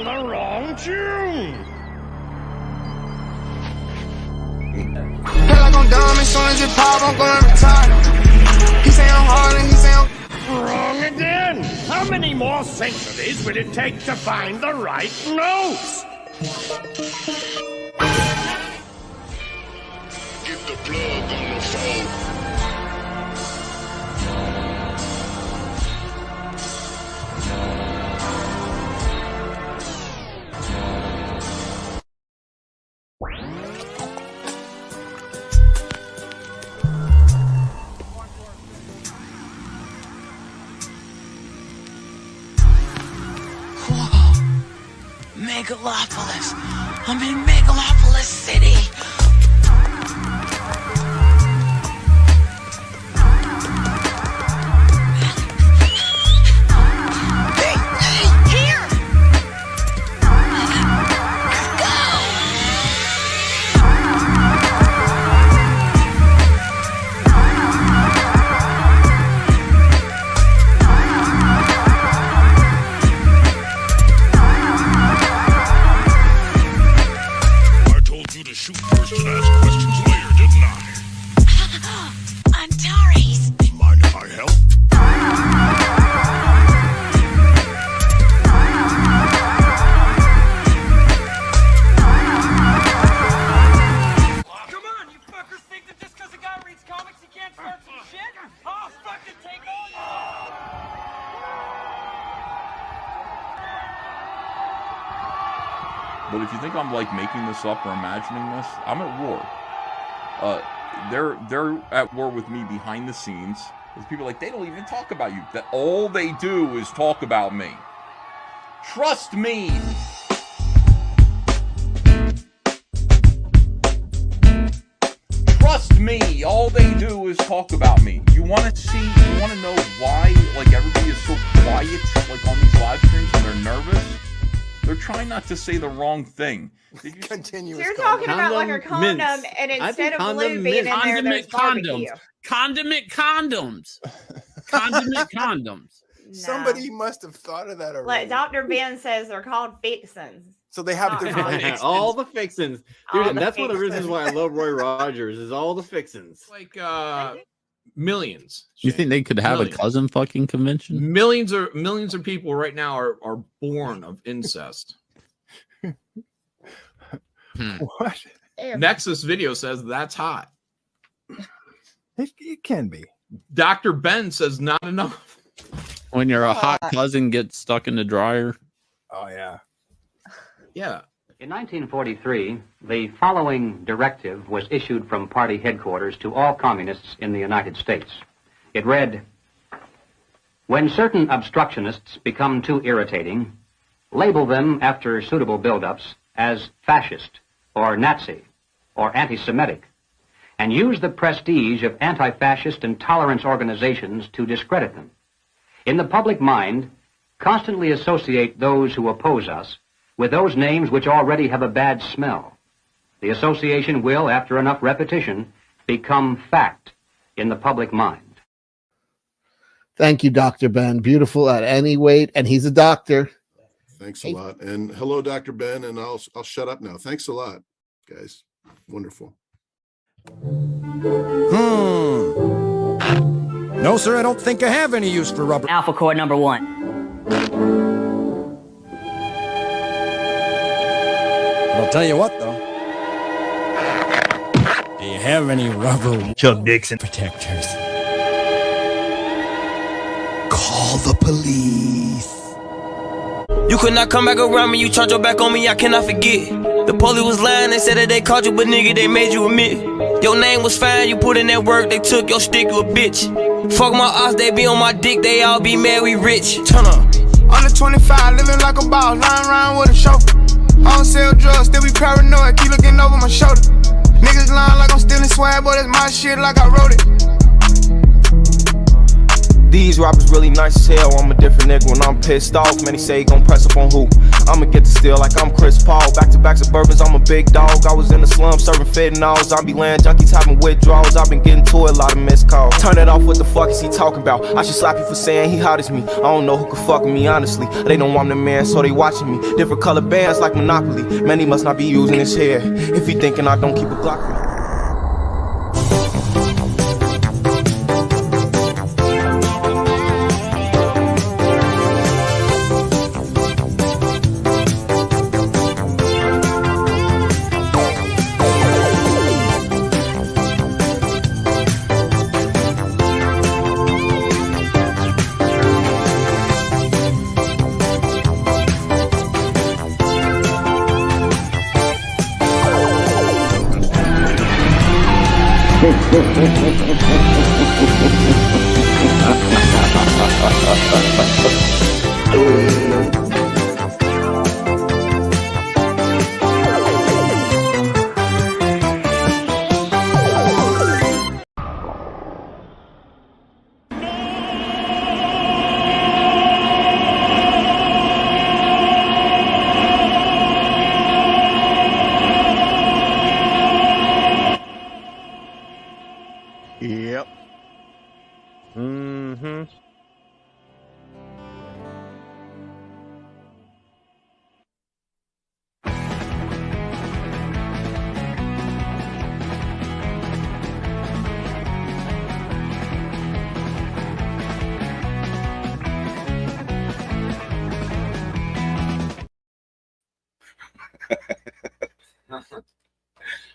the wrong tune. Feel like I'm dumb, as soon as it pop, I'm gonna retire. He say I'm hard and he say I'm Wrong again. How many more centuries will it take to find the right notes? Get the plug on the phone. Megalopolis. I'm in Megalopolis City. Hey, here. Shoot first and ask questions later, didn't I? Antares. Mind if I help? Come on, you fuckers think that just because a guy reads comics he can't start some shit? I'll fucking take all you. But if you think I'm like making this up or imagining this, I'm at war. They're at war with me behind the scenes. There's people like, they don't even talk about you. That all they do is talk about me. Trust me. Trust me. All they do is talk about me. You want to know why like everybody is so quiet like on these live streams and they're nervous? They're trying not to say the wrong thing. continuous. You're talking about like a condom, mints. and I instead think of condom blue being in mints. there, there's barbecue. Condiment condoms. Condiment condoms. No. Somebody must have thought of that already. Like Dr.Ben says, they're called fixins. So they have Not different condoms. names. All the fixins. All Dude, the that's one of the reasons fixins. why I love Roy Rogers is all the fixins. Like millions. You think they could have Millions. a cousin fucking convention? Millions of people right now are born of incest. What? Nexus Video says that's hot. It can be. Dr.Ben says not enough. When your hot cousin gets stuck in the dryer. Oh yeah. Yeah. In 1943, the following directive was issued from party headquarters to all communists in the United States. It read, "When certain obstructionists become too irritating, label them after suitable buildups as fascist or Nazi or anti-Semitic, and use the prestige of anti-fascist and tolerance organizations to discredit them. In the public mind, constantly associate those who oppose us with those names which already have a bad smell. The association will, after enough repetition, become fact in the public mind." Thank you, Dr. Ben. Beautiful at any weight, and he's a doctor. Thanks a lot. And hello, Dr. Ben, and I'll shut up now. Thanks a lot, guys. Wonderful. No, sir, I don't think I have any use for rubber. Alpha core number 1. I'll tell you what, though. Do you have any rubber Chuck Dixon protectors? Call the police. You could not come back around me, you turned your back on me, I cannot forget. The police was lying, they said that they caught you, but nigga, they made you admit. Your name was fine, you put in that work, they took your stick, you a bitch. Fuck my ops, they be on my dick, they all be mad, we rich. Turn up. Under 25, living like a boss, lying around with a chauffeur. I don't sell drugs, still be paranoid, keep looking over my shoulder. Niggas lying like I'm stealing swag, but it's my shit like I wrote it. These rappers really nice as hell. I'm a different nigga when I'm pissed off. Many say he gon' press up on who? I'ma get to steal like I'm Chris Paul. Back-to-back Suburbans, I'm a big dog. I was in the slum serving fentanyl. Zombie land junkies having withdrawals. I've been getting to a lot of missed calls. Turn it off, what the fuck is he talking about? I should slap you for saying he hot as me. I don't know who could fuck with me, honestly. They know I'm the man, so they watching me. Different color bands like Monopoly. Man, he must not be using his hair. If he thinking I don't keep a Glock with me. Yep. Mm-hmm.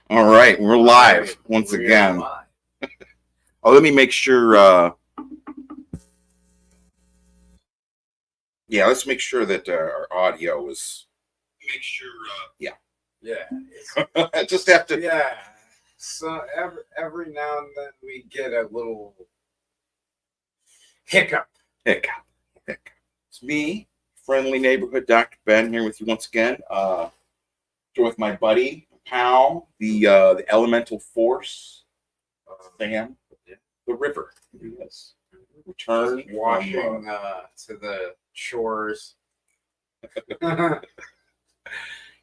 All right, we're live once again. Oh, let me make sure. Yeah, let's make sure that our audio is. Make sure. Yeah. Yeah. Just have to. Yeah. So every now and then we get a little hiccup. It's me, friendly neighborhood Dr. Ben, here with you once again. Joined with my buddy, pal, the elemental force, Sam, the river. Yes. Return Washing from, to the shores.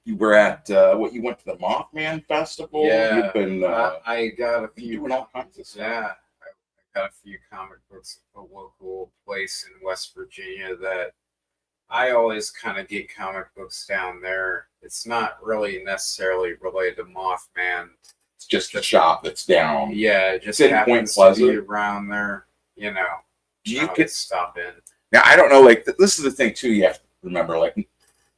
You were at what? You went to the Mothman Festival. Yeah, You've been. I got a few. Doing all kinds of stuff. Yeah, I got a few comic books at the local place in West Virginia that I always kind of get comic books down there. It's not really necessarily related to Mothman. It's just a shop that's down. Yeah, it just in happens Point to Pleasant. be around there. You know, Do you I get would stop in? Now, I don't know, like, this is the thing, too, you have to remember, like,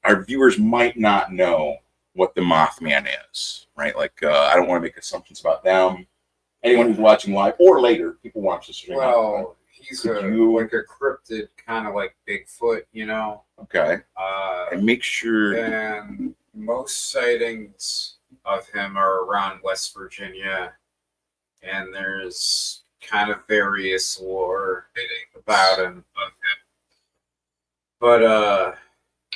our viewers might not know what the Mothman is, right? Like, I don't want to make assumptions about them. Anyone who's watching live or later, people watch the stream. Well, he's like a cryptid, kind of like Bigfoot, you know? Okay. And make sure... And most sightings of him are around West Virginia, and there's kind of various lore about him. But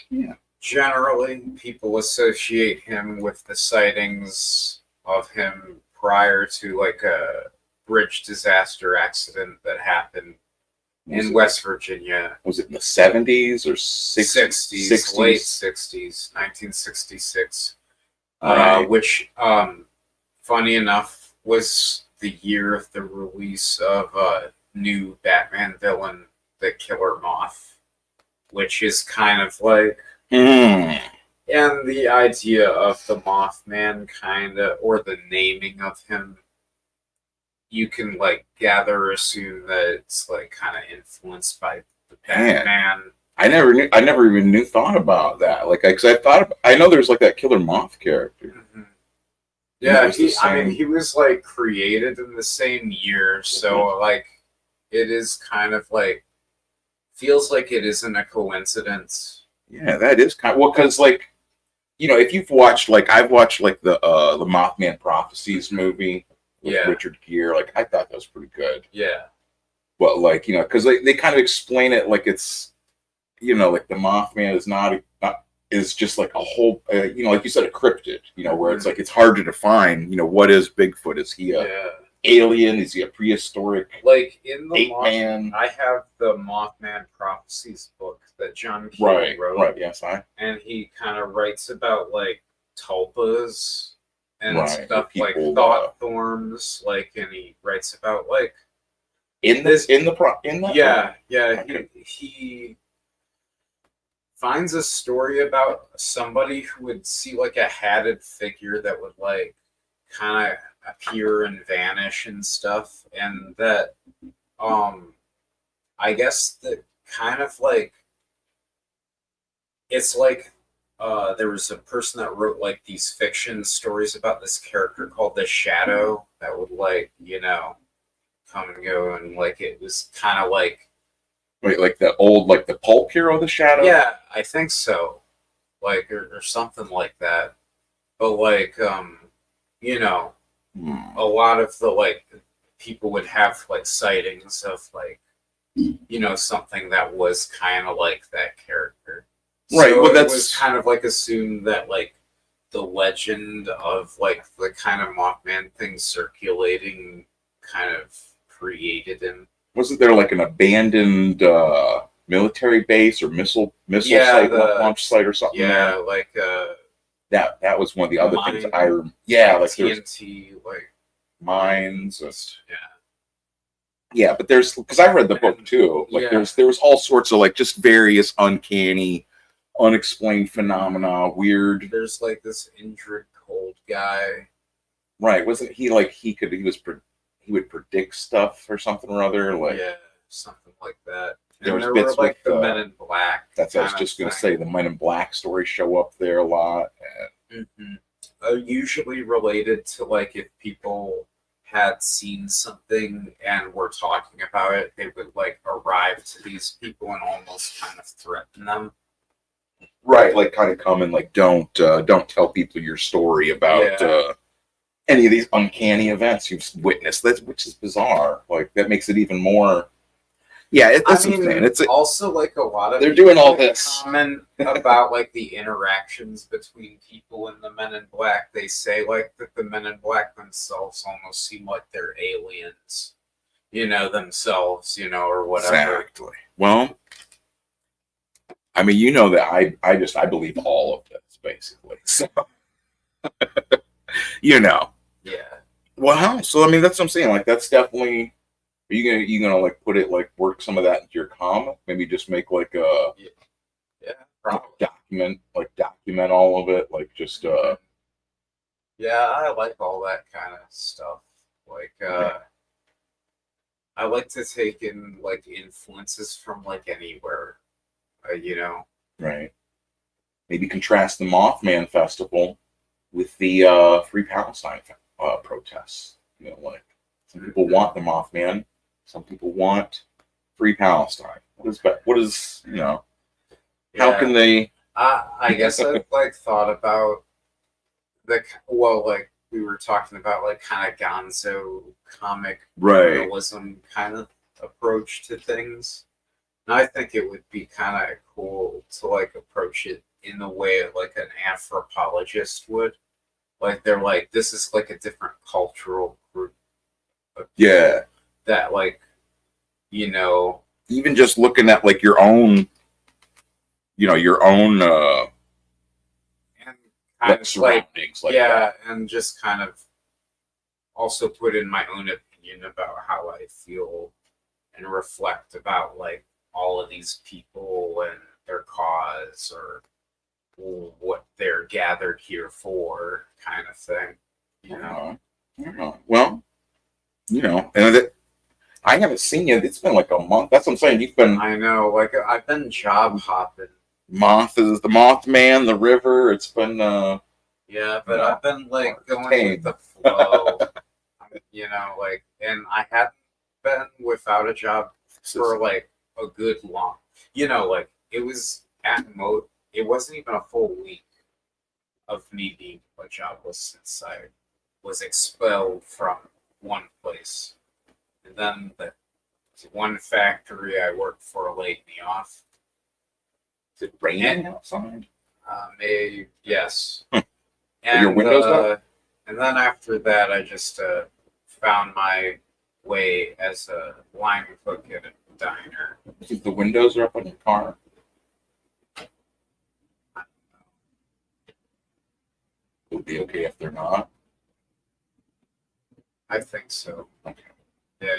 yeah, generally people associate him with the sightings of him prior to like a bridge disaster accident that happened in West Virginia. Was it in the 70s or 60s? Late 60s, 1966. Right. Which, funny enough, was the year of the release of a new Batman villain, the Killer Moth, which is kind of like... And the idea of the Mothman kind of, or the naming of him, you can like gather, assume that it's like kind of influenced by the Batman. I never even thought about that. Like, because I know there's like that Killer Moth character. Yeah, he was like created in the same year, so like it is kind of like feels like it isn't a coincidence. Yeah, that is kind of, well, because like, you know, if you've watched, like, I've watched like the Mothman Prophecies movie with Richard Gere, like I thought that was pretty good. Yeah. But like, you know, because they kind of explain it like it's, you know, like the Mothman is not is just like a whole, you know, like you said, a cryptid, you know, where it's like it's hard to define, you know, what is Bigfoot? Is he a alien? Is he a prehistoric Like in the ape man? I have the Mothman Prophecies book that John Keel wrote. Right, yes, And he kind of writes about like tulpas and Right, stuff like people, thought thorns, like, and he writes about like in that yeah, book? yeah. Okay. He finds a story about somebody who would see like a hatted figure that would like kind of appear and vanish and stuff, and that I guess that kind of like it's like there was a person that wrote like these fiction stories about this character called the Shadow that would like, you know, come and go, and like it was kind of like Wait, like the old, like the pulp hero, the Shadow? yeah, I think so, like or something like that. But like you know, a lot of the like people would have like sightings of like, you know, something that was kind of like that character. Right, So well, it that's was kind of like assumed that like the legend of like the kind of Mothman thing circulating kind of created him. wasn't there like an abandoned military base or missile Yeah, site, the- launch site or something? Yeah, there? like that was one of the other things mine, yeah, like like there's TNT, like mines and yeah. yeah, but there's because I read the book too. Like yeah. there was all sorts of like just various uncanny, unexplained phenomena, weird. There's like this injured cold guy. Right? Wasn't he like he would predict stuff or something or other? Like Yeah, something like that. there And was there bits were like with the Men in Black. that's what I was kind just of going to thing. say. The Men in Black stories show up there a lot. And Usually related to like if people had seen something and were talking about it, they would like arrive to these people and almost kind of threaten them. right, like kind of come and like don't tell people your story about any of these uncanny events you've witnessed. Which is bizarre. Like that makes it even more. Yeah, that's what I'm saying. It's also like a lot of they're people doing all that this. comment about like the interactions between people and the Men in Black. They say like that the Men in Black themselves almost seem like they're aliens, you know, themselves, you know, or whatever. Exactly. Well, I mean, you know that I believe all of this basically. So you know. Yeah. Wow. So I mean, that's what I'm saying. Like that's definitely. Are you gonna like put it like work some of that into your comic? Maybe just make like a document all of it, like just Yeah, I like all that kind of stuff. Like I like to take in like influences from like anywhere, you know. right. Maybe contrast the Mothman Festival with the Free Palestine protests. You know, like some people want the Mothman, some people want Free Palestine. What is you know? How Yeah. can they? I guess I've like thought about like we were talking about like kind of gonzo comic Right. journalism kind of approach to things. And I think it would be kind of cool to like approach it in the way like an anthropologist would. Like they're like, this is like a different cultural group. Yeah. That like, you know, Even just looking at like your own, kind of surroundings, like yeah, that. and just kind of also put in my own opinion about how I feel and reflect about like all of these people and their cause or what they're gathered here for, kind of thing. You know? I don't know. Well, and I haven't seen you. It's been like a month. That's what I'm saying. You've been. I know. Like I've been job hopping. Moth is the Mothman, the river. It's been. Yeah, but I've been like going tame. with the flow. You know, like, and I hadn't been without a job for like a good long. You know, like it was it wasn't even a full week of me being jobless since I was expelled from one place. And then the one factory I worked for laid me off. Is it raining outside? Yes. Are your windows up? And then after that, I just found my way as a line cook at a diner. If the windows are up on your car. It would be okay if they're not. I think so. Okay. Yeah.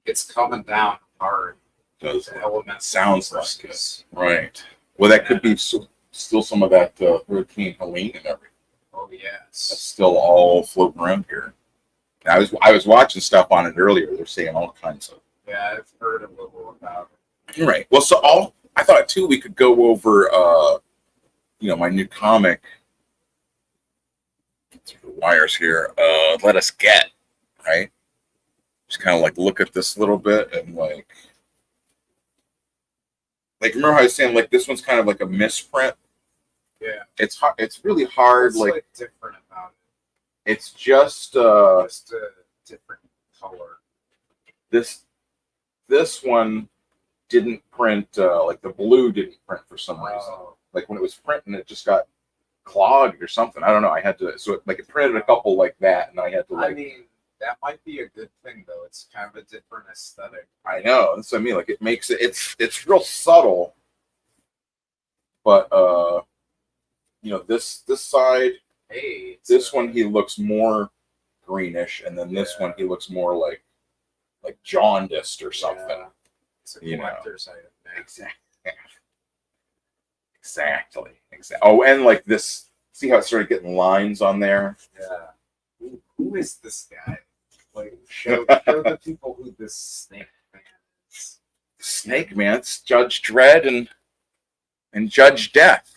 It's coming down hard. Does the elements sounds like it. Right. Well, that could be still some of that Hurricane Helene and everything. Oh yes. That's still all floating around here. I was watching stuff on it earlier. They're saying all kinds of. Yeah, I've heard a little about it. Right. Well, so I thought too we could go over my new comic. Through the wires here. Let Us Get, right? Just kind of like look at this a little bit and like remember how I was saying like this one's kind of like a misprint. Yeah. It's hard. It's really hard. What's like different about it? It's just a different color. This one didn't print like the blue didn't print for some reason. Like when it was printing, it just got clogged or something. I don't know. I had to it printed a couple like that, and I had to I mean, that might be a good thing though. It's kind of a different aesthetic. I know. That's what I mean. Like it makes it. It's real subtle, but this side. Hey, this one he looks more greenish, and then this one he looks more like jaundiced or something. Yeah. It's a collector's item. Exactly. Oh, and like this. See how it started getting lines on there? Yeah. Who is this guy? Like, show the people who this Snake Man is. Snake Man, it's Judge Dredd and Judge Death.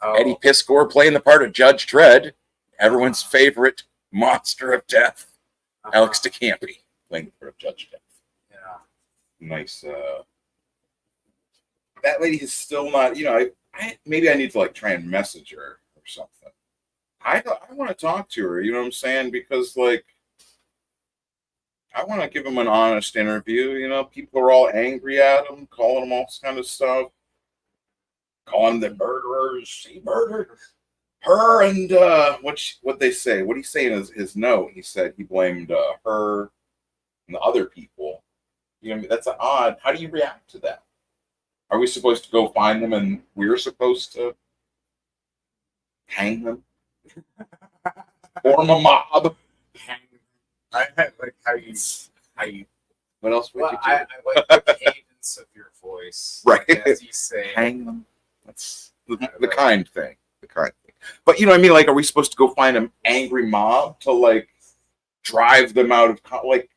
Oh. Eddie Piscor playing the part of Judge Dredd, everyone's favorite monster of death. Alex DeCampi playing the part of Judge Death. Yeah. Nice. That lady is still not. Maybe I need to like try and message her or something. I want to talk to her. You know what I'm saying? Because like, I want to give him an honest interview. People are all angry at him, calling him all this kind of stuff, calling them murderers. He murdered her, and what they say? What he say in his note? He said he blamed her and the other people. That's an odd. How do you react to that? Are we supposed to go find them and we're supposed to hang them? Form a mob? I like how you. What else would you do? I like the cadence of your voice. Right. As you say. Hang them. That's the kind thing. The kind thing. But you know what I mean? Like, are we supposed to go find an angry mob to like drive them out of like?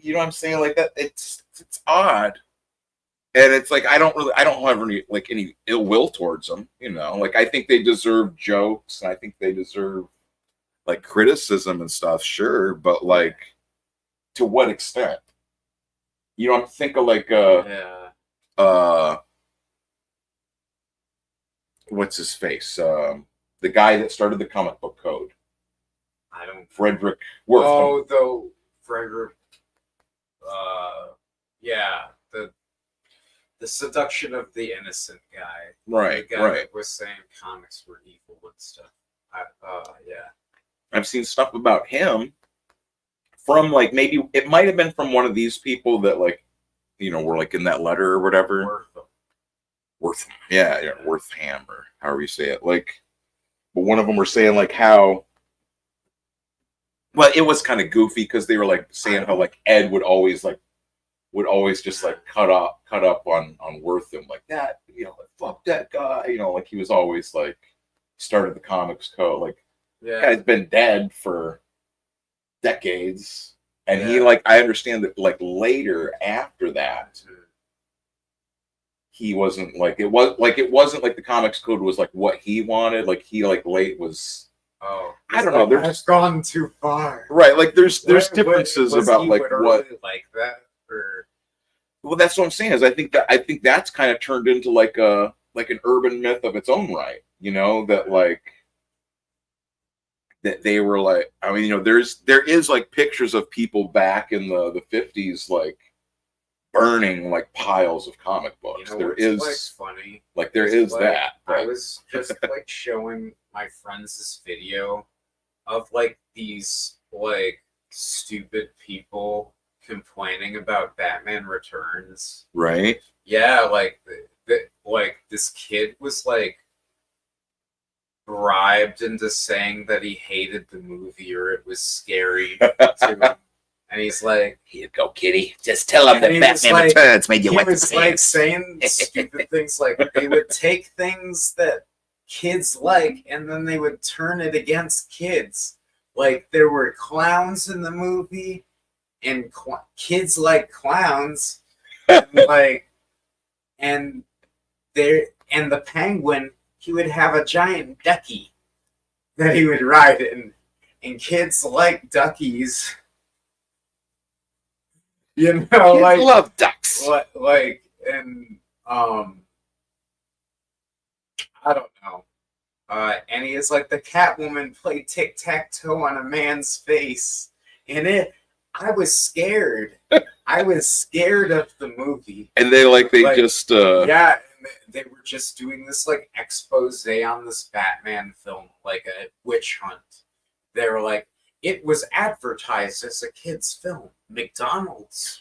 You know what I'm saying? Like that. It's odd. And it's like I don't have any ill will towards them, Like I think they deserve jokes, and I think they deserve like criticism and stuff, sure, but like to what extent? I'm thinking like what's his face? The guy that started the comic book code. I don't. Frederick Wortham. Oh, though Frederick. Yeah, the seduction of the innocent guy. Right, the guy right. that was saying comics were evil and stuff. Yeah. I've seen stuff about him from like maybe it might have been from one of these people that like, were like in that letter or whatever. Wortham. Yeah, Wortham or however you say it. Like, but one of them were saying like how. Well, it was kind of goofy because they were like saying how like Ed would always just like cut up on Wortham like that, fuck that guy, like he was always like started the comics code, like guy's been dead for decades, and he like I understand that like later after that he wasn't like it wasn't like the comics code was like what he wanted, like he like late was. Oh, I don't know. There's gone too far. Right, like there's differences about like what like that. Well, that's what I'm saying. Is I think that's kind of turned into like an urban myth of its own right. That like that they were like. I mean, there is like pictures of people back in the 50s like burning like piles of comic books. There is like funny. Like there is like, that. But... I was just like showing my friends this video of like these like stupid people complaining about Batman Returns. Right. Yeah, like like this kid was like bribed into saying that he hated the movie or it was scary to him. And he's like, "Here you go, kitty. Just tell him that Batman Returns made you wet the He was like pants." saying stupid things like they would take things that kids like and then they would turn it against kids. Like there were clowns in the movie and kids like clowns and like and the penguin, he would have a giant ducky that he would ride and kids like duckies. You know, Kids like love ducks. Like and I don't know. And he is like the Catwoman played tic-tac-toe on a man's face. And I was scared. I was scared of the movie. And they just yeah, and they were just doing this like expose on this Batman film, like a witch hunt. They were like, it was advertised as a kid's film. McDonald's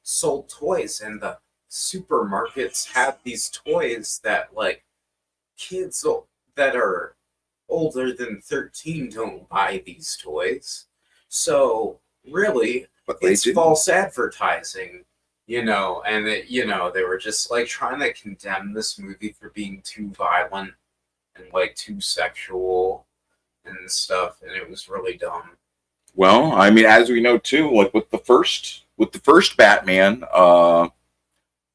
sold toys, and the supermarkets had these toys that like kids that are older than 13 don't buy these toys. So really, it's false advertising, you know. And they were just like trying to condemn this movie for being too violent and like too sexual and stuff, and it was really dumb. Well, I mean, as we know too, like with the first Batman,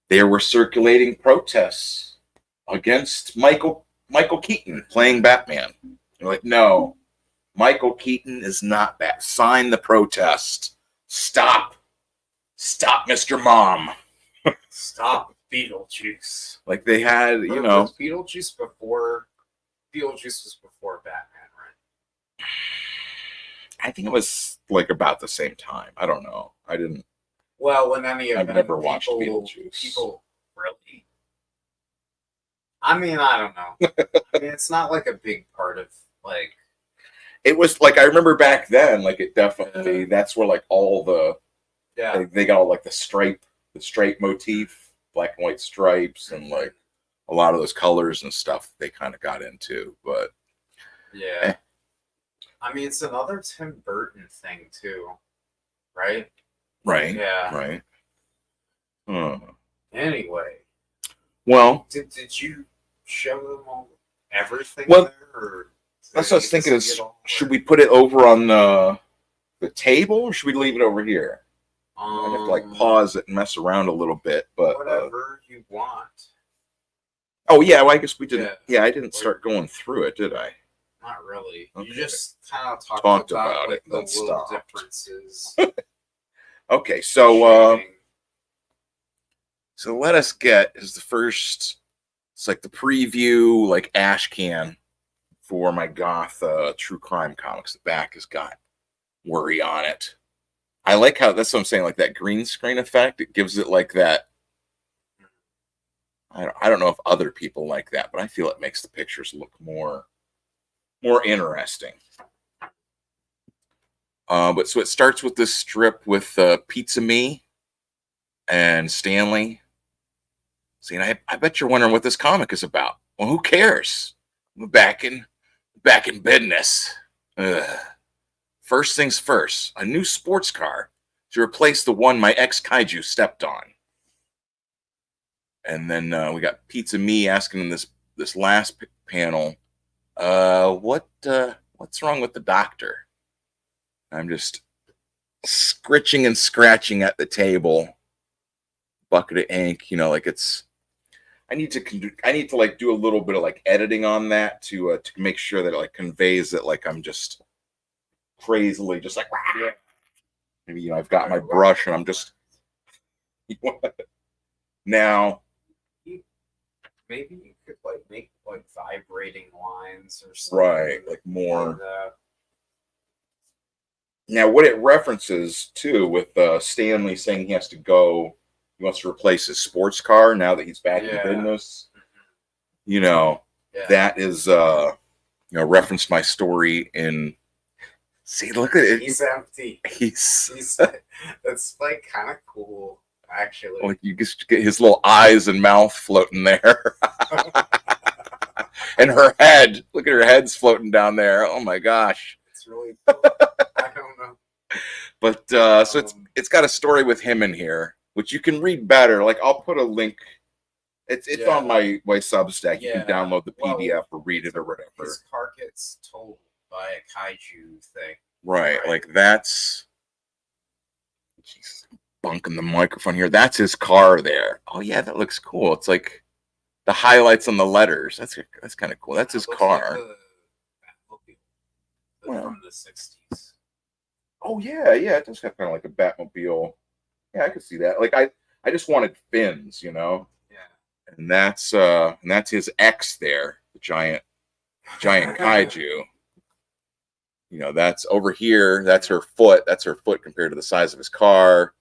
there were circulating protests against Michael Keaton playing Batman. They're like, no, Michael Keaton is not Bat. Sign the protest. Stop, Mr. Mom. Stop Beetlejuice. Like they had, you know, was Beetlejuice was before Batman, right? I think it was like about the same time. I don't know. I didn't. Well, in any event, I've never watched Beetlejuice. People really. I mean, I don't know. I mean, it's not like a big part of like. It was like I remember back then. Like it definitely. That's where like all the. Yeah. They got all like the stripe motif, black and white stripes, and like a lot of those colors and stuff. They kind of got into, but. Yeah. I mean, it's another Tim Burton thing too, right? Right. Yeah. Right. Anyway. Well. Did you show them all everything Well, there? Or that's what I was thinking is, should we put it over on the table or should we leave it over here? I have to like pause it and mess around a little bit, but. Whatever you want. Oh, yeah. Well, I guess we didn't. Yeah, I didn't start going through it, did I? Not really. Okay. You just kind of Talked about about like, it, the then little stopped. differences. Okay, so let us get is the first. It's like the preview, like ash can for my goth true crime comics. The back has got worry on it. I like how that's what I'm saying, like that green screen effect. It gives it like that. I don't know if other people like that, but I feel it makes the pictures look more interesting. But so it starts with this strip with Pizza Me and Stanley. See, I bet you're wondering what this comic is about. Well, who cares? We're back in business. First things first, a new sports car to replace the one my ex-kaiju stepped on. And then we got Pizza Me asking in this last panel, what's wrong with the doctor? I'm just scritching and scratching at the table. Bucket of ink, you know, like it's. I need to like do a little bit of like editing on that to make sure that it like conveys it like I'm just crazily just like. Rah! Maybe, you know, I've got my brush and I'm just. Now. Maybe you could like make like vibrating lines or something. Right, like more. Now, what it references too, with Stanley saying he has to go, he wants to replace his sports car now that he's back in business. You know, that is, referenced my story in See, look at it. He's empty. He's that's like kind of cool, actually. like you just get his little eyes and mouth floating there. And her head. Look at her head's floating down there. Oh my gosh. It's really cool. I don't know. But so it's got a story with him in here, which you can read better. Like I'll put a link. It's on my Substack. You can download the PDF or read it or whatever. His car gets towed by a kaiju thing. Right. Like that's. Jesus, bunking the microphone here. That's his car there. Oh yeah, that looks cool. It's like the highlights on the letters. That's kind of cool. That's his car. Like from the 60s. Oh yeah, it does have kind of like a Batmobile. Yeah, I could see that. Like I just wanted fins, you know. Yeah. And that's his X there, the giant kaiju. You know, that's over here. That's her foot. That's her foot compared to the size of his car.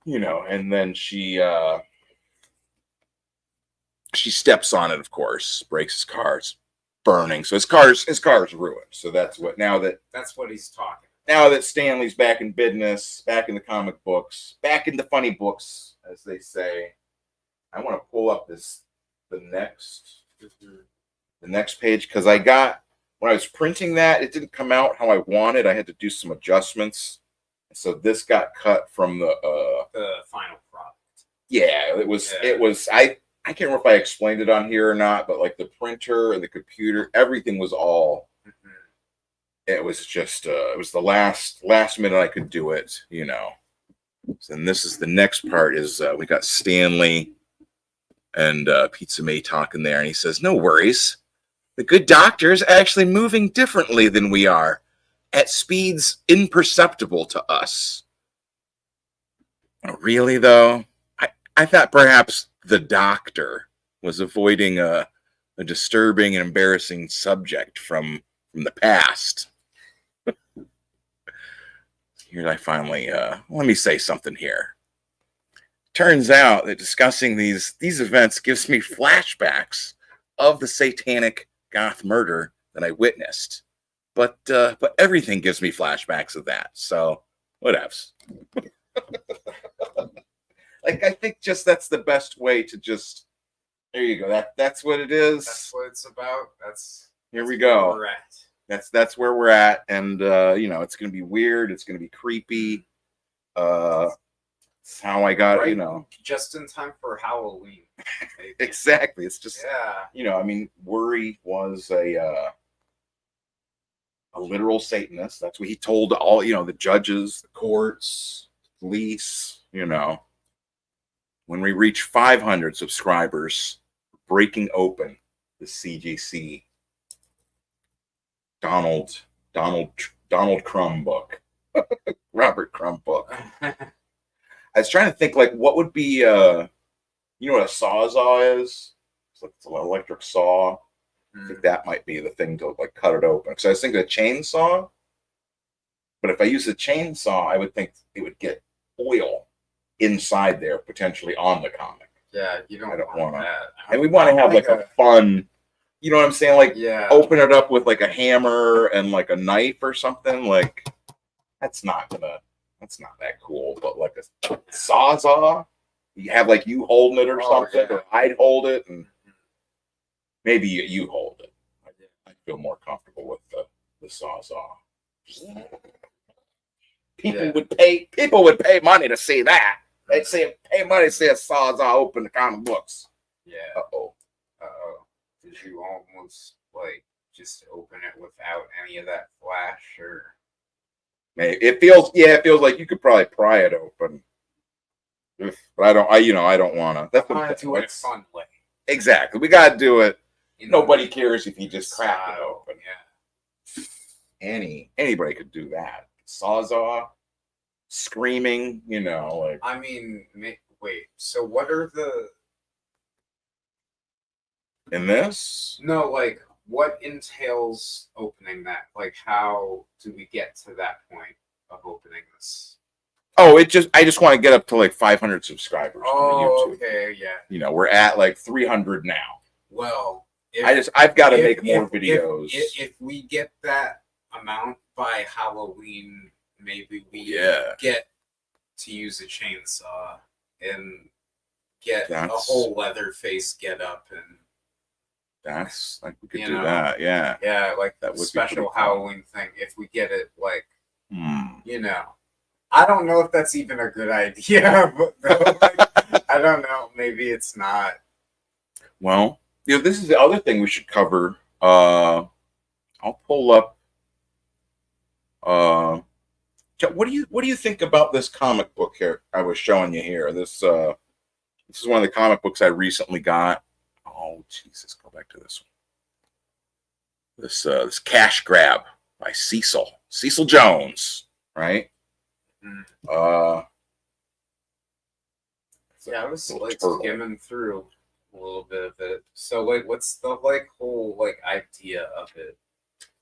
You know, and then she steps on it, of course, breaks his car. It's burning. So his car's ruined. So that's what he's talking. Now that Stanley's back in business, back in the comic books, back in the funny books, as they say. I want to pull up the next page because when I was printing that, it didn't come out how I wanted. I had to do some adjustments. So this got cut from the final product. Yeah, it was I can't remember if I explained it on here or not, but like the printer and the computer, everything was all it was just it was the last minute I could do it, you know. So, and this is the next part is we got Stanley and Pizza May talking there, and he says, "No worries. The good doctor is actually moving differently than we are, at speeds imperceptible to us." Really, though? I thought perhaps the doctor was avoiding a disturbing and embarrassing subject from the past. Here I finally, let me say something here. Turns out that discussing these events gives me flashbacks of the satanic goth murder that I witnessed. But everything gives me flashbacks of that. So whatevs. Like I think just that's the best way to just there you go. That's what it is. That's what it's about. Here we go. Where we're at. That's where we're at. And you know, it's gonna be weird, it's gonna be creepy. It's how I got, right, you know. Just in time for Halloween. Maybe. Exactly. It's just you know, I mean, Worry was a literal Satanist. That's what he told all, you know, the judges, the courts, police, you know. When we reach 500 subscribers, breaking open the CGC Donald Crumb book, Robert Crumb book. I was trying to think, like, what would be, you know what a sawzall is? It's an electric saw. I think that might be the thing to like cut it open. Because I was thinking a chainsaw, but if I use a chainsaw, I would think it would get oil inside there, potentially on the comic. Yeah, you don't want that. And we want to have like a fun, you know what I'm saying? Like, open it up with like a hammer and like a knife or something. Like, that's not that cool. But like a sawzall, you have like you holding it or something, or I'd hold it, and maybe you hold it. I feel more comfortable with the sawzall. People would pay money to see that. They'd pay money to see a sawzall open the comic books. Yeah. Did you almost like just open it without any of that flash, or? It feels like you could probably pry it open. But I don't want to. That's want to do it a fun way. Exactly. We got to do it. Nobody cares if you just crack it open. Yeah. Anybody could do that. Sawzall, screaming, you know, like. I mean, wait. So what are the? In this? No, like what entails opening that? Like, how do we get to that point of opening this? Oh, I just want to get up to like 500 subscribers. Oh, okay, yeah. You know, we're at like 300 now. Well, I've got to make more videos. If we get that amount by Halloween, maybe we get to use a chainsaw and get a whole Leatherface get up, and that's like we could you do know, that. Yeah. Yeah, like that the would be special pretty cool. Halloween thing. If we get it, like, you know, I don't know if that's even a good idea, but like, I don't know. Maybe it's not. Well, you know, this is the other thing we should cover. I'll pull up. What do you think about this comic book here? I was showing you here. This is one of the comic books I recently got. Oh Jesus, go back to this one. This Cash Grab by Cecil Jones, right? Yeah, I was like skimming through a little bit of it. So like, what's the like whole like idea of it?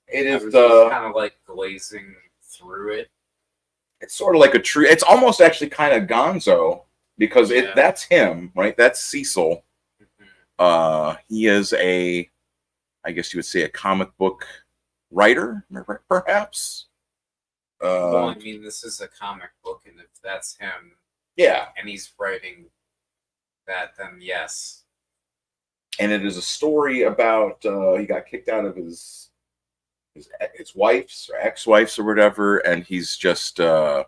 It is kind of like glazing through it. It's sort of like a tree. It's almost actually kind of Gonzo because that's him, right? That's Cecil. He is I guess you would say a comic book writer, perhaps. Well, I mean, this is a comic book, and if that's him, yeah, and he's writing that, then yes. And it is a story about he got kicked out of his wife's or ex-wife's or whatever, and he's just you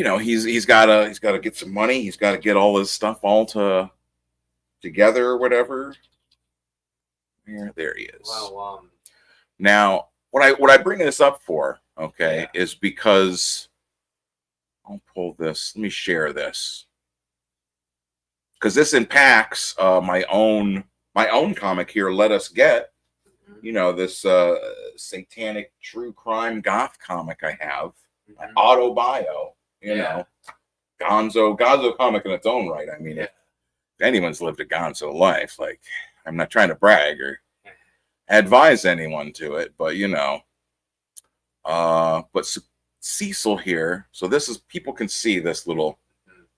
know, he's gotta get some money, he's got to get all his stuff all together or whatever. There he is. Well, now what I bring this up for, okay, is because I'll pull this. Let me share this because this impacts my own comic here. Let Us Get, you know, this satanic true crime goth comic I have, my auto bio, you know, Gonzo comic in its own right. I mean, if anyone's lived a Gonzo life, like, I'm not trying to brag or advise anyone to it, but you know, but Cecil here. So this is, people can see this little.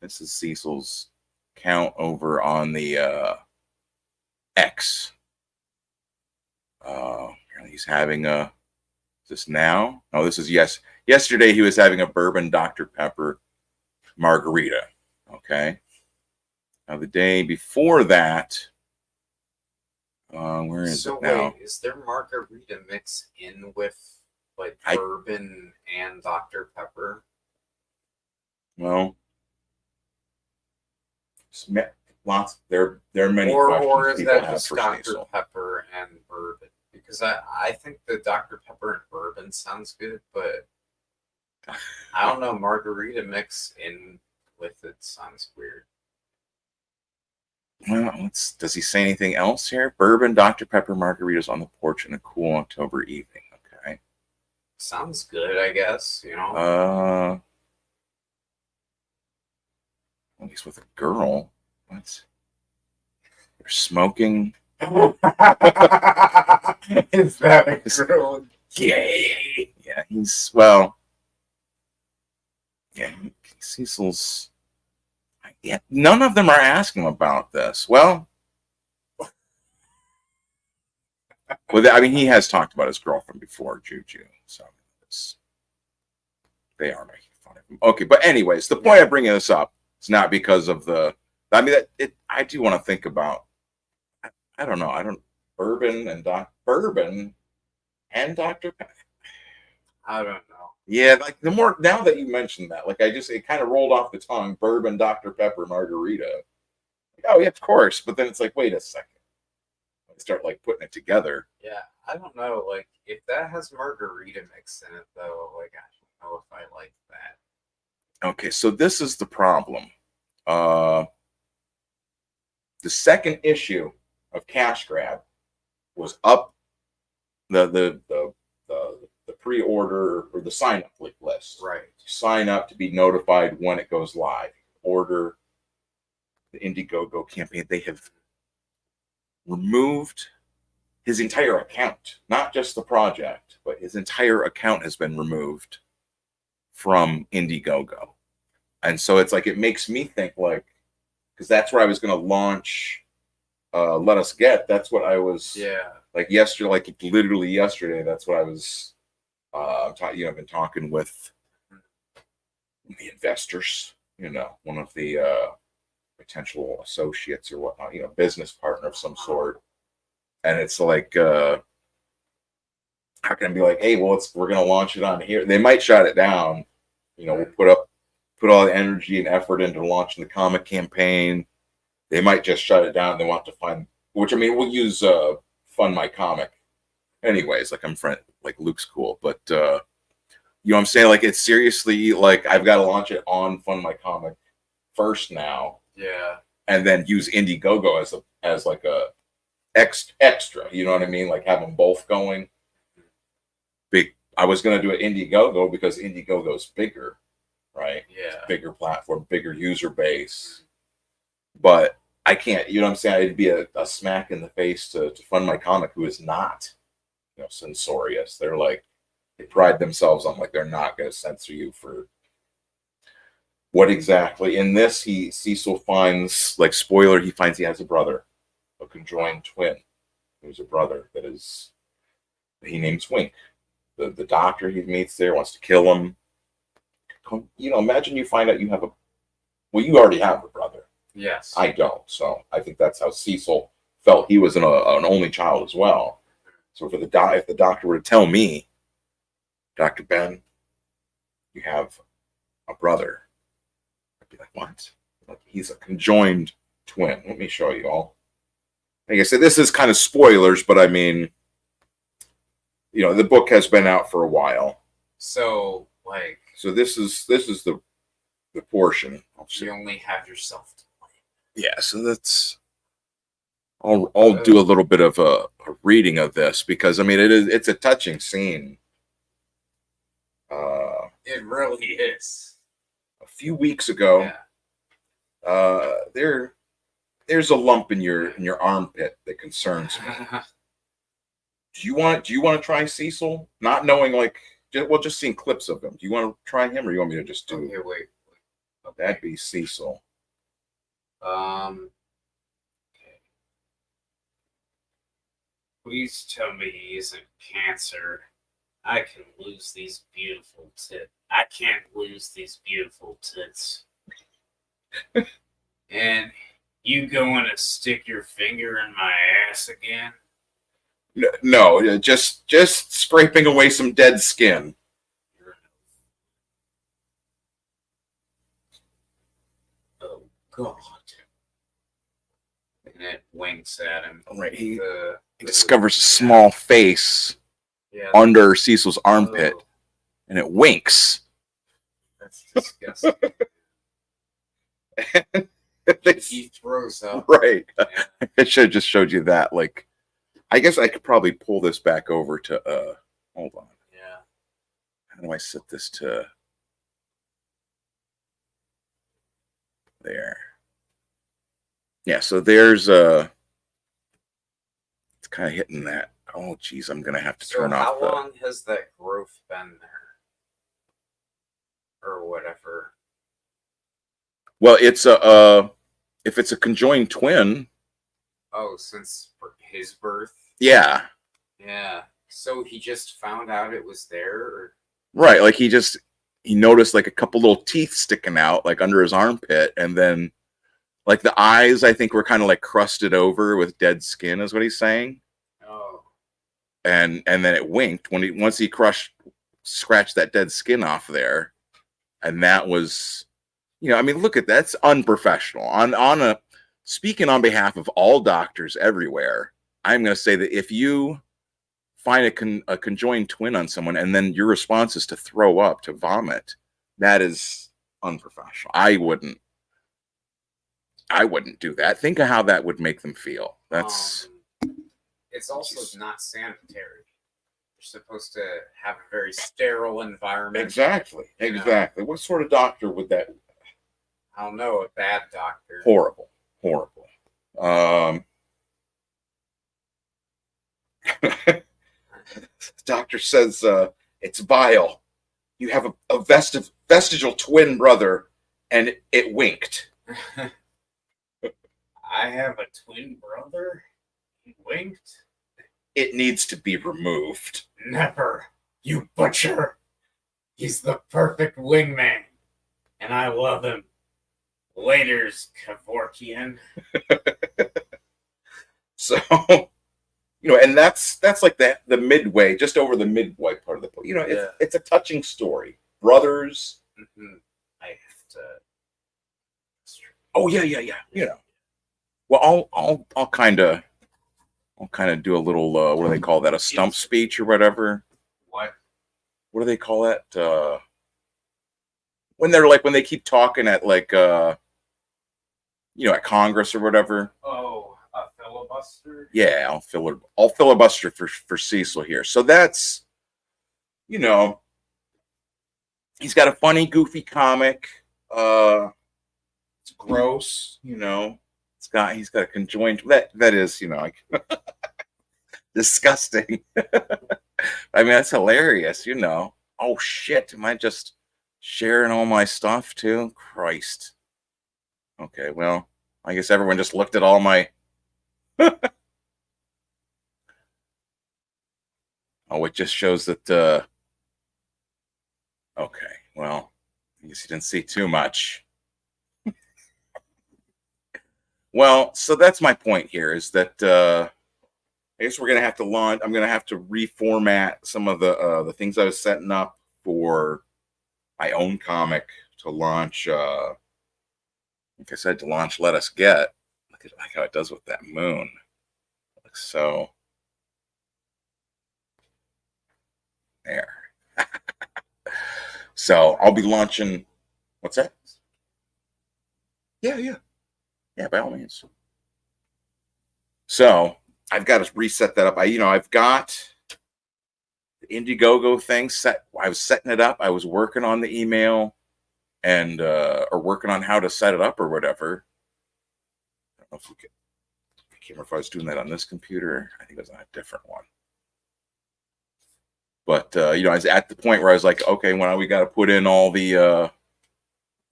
This is Cecil's count over on the X. He's having a. Is this now? No, this is yesterday he was having a bourbon Dr. Pepper margarita. Okay. Now the day before that. Where is it now? Wait, is there margarita mix in with like bourbon and Dr. Pepper? Well, lots. There are many or is questions that people have just for Dr. Cecil. Pepper and bourbon? Because I think the Dr. Pepper and bourbon sounds good, but I don't know, margarita mix in with it sounds weird. Well, does he say anything else here? Bourbon, Dr. Pepper, margaritas on the porch in a cool October evening. Okay. Sounds good, I guess, you know. Well, he's with a girl. What? They're smoking. Is that a girl? Gay. Yeah, he's, well, yeah, Cecil's. Yeah, none of them are asking about this. Well, I mean, he has talked about his girlfriend before, Juju. So they are making fun of him. Okay, but anyways, the point of bringing this up is not because of the. I mean, I do want to think about. I don't know. Bourbon and Dr. Pepper. I don't know. Yeah, like the more now that you mentioned that, like it kind of rolled off the tongue. Bourbon, Dr. Pepper, margarita. Like, oh yeah, of course. But then it's like, wait a second. I start like putting it together. Yeah, I don't know. Like if that has margarita mix in it, though, like I don't know if I like that. Okay, so this is the problem. The second issue of Cash Grab was up. The pre-order or the sign-up list. Right. Sign up to be notified when it goes live. Order the Indiegogo campaign. They have removed his entire account, not just the project, but his entire account has been removed from Indiegogo. And so it's like, it makes me think like, because that's where I was going to launch let us get. That's what I was. Yeah. Like yesterday, like literally yesterday. That's what I was. I've been talking with the investors. One of the potential associates or whatnot. Business partner of some sort. And it's like, how can I be like, hey, well, we're gonna launch it on here. They might shut it down. We'll put all the energy and effort into launching the comic campaign. They might just shut it down. They want to find, which I mean, we'll use Fund My Comic, anyways. Like I'm friend, like Luke's cool, but you know what I'm saying? Like it's seriously like I've got to launch it on Fund My Comic first now. Yeah. And then use Indiegogo as like a extra. You know what I mean? Like have them both going. I was gonna do it Indiegogo because Indiegogo's bigger, right? Yeah. Bigger platform, bigger user base. But I can't, you know what I'm saying? It'd be a smack in the face to Fund My Comic, who is not, censorious. They're like, they pride themselves on like they're not going to censor you for what exactly. In this, Cecil finds, like spoiler, he finds he has a brother, a conjoined twin, who's a brother he names Wink. The doctor he meets there wants to kill him. Imagine you find out you have you already have a brother. Yes. I don't. So I think that's how Cecil felt. He was an only child as well. So if the doctor were to tell me, Dr.Ben, you have a brother, I'd be like, what? Like he's a conjoined twin. Let me show you all. Like I said, this is kind of spoilers, but I mean, the book has been out for a while. So this is the portion. You only have yourself to blame. Yeah, so that's. I'll do a little bit of a reading of this because I mean it's a touching scene. It really is. A few weeks ago, there's a lump in your armpit that concerns me. Do you want to try Cecil? Not knowing just seeing clips of him. Do you want to try him, or you want me to just do? Okay, wait. Okay. That'd be Cecil. Okay. Please tell me he isn't cancer. I can lose these beautiful tits. I can't lose these beautiful tits. And you going to stick your finger in my ass again? No, just scraping away some dead skin. Oh God! And it winks at him. Right, he discovers a small face Yeah. under Cecil's armpit, and it winks. That's disgusting. He throws up. Right. I should have just showed you that. Like, I guess I could probably pull this back over to, hold on. Yeah. How do I set this to there? Yeah, so there's it's kind of hitting that. Oh, geez, I'm going to have to turn off how long has that growth been there? Or whatever. Well, it's if it's a conjoined twin. Oh, since his birth? Yeah. Yeah. So he just found out it was there? Or? Right, like he noticed like a couple little teeth sticking out like under his armpit, and then like the eyes I think were kind of like crusted over with dead skin is what he's saying. Oh. And then it winked once he scratched that dead skin off there, and that was, I mean, look at that. That's unprofessional. Speaking on behalf of all doctors everywhere, I'm going to say that if you find a conjoined twin on someone and then your response is to throw up, to vomit, that is unprofessional. I wouldn't do that. Think of how that would make them feel. That's. It's also not sanitary. You're supposed to have a very sterile environment. Exactly. What sort of doctor would that? I don't know. A bad doctor. Horrible. Doctor says it's vile. You have a vestigial twin brother, and it winked. I have a twin brother. He winked. It needs to be removed. Never, you butcher. He's the perfect wingman, and I love him. Laters, Kevorkian. So, and that's like the midway, just over the midway part of the book. It's a touching story. Brothers. Mm-hmm. I have to. Oh yeah. Well, I'll kind of do a little what do they call that? A stump speech or whatever. What? What do they call that? When they keep talking at at Congress or whatever. Oh, a filibuster. Yeah, I'll filibuster for Cecil here. So that's, he's got a funny, goofy comic. It's gross, he's got a conjoined that is, disgusting. I mean, that's hilarious, Oh shit, am I just sharing all my stuff too? Christ. Okay, well, I guess everyone just looked at all my oh, it just shows that okay, well, I guess you didn't see too much. Well, so that's my point here is that I guess we're gonna have to launch. I'm gonna have to reformat some of the things I was setting up for my own comic to launch. Like I said, to launch Let Us Get. Look at how it does with that moon. Like so. There. So I'll be launching. What's that? Yeah, by all means. So I've got to reset that up. I've got the Indiegogo thing set. I was setting it up. I was working on the email and or working on how to set it up or whatever. I don't know if we could. I can't remember if I was doing that on this computer. I think it was on a different one. But I was at the point where I was like, okay, well, we got to put in all the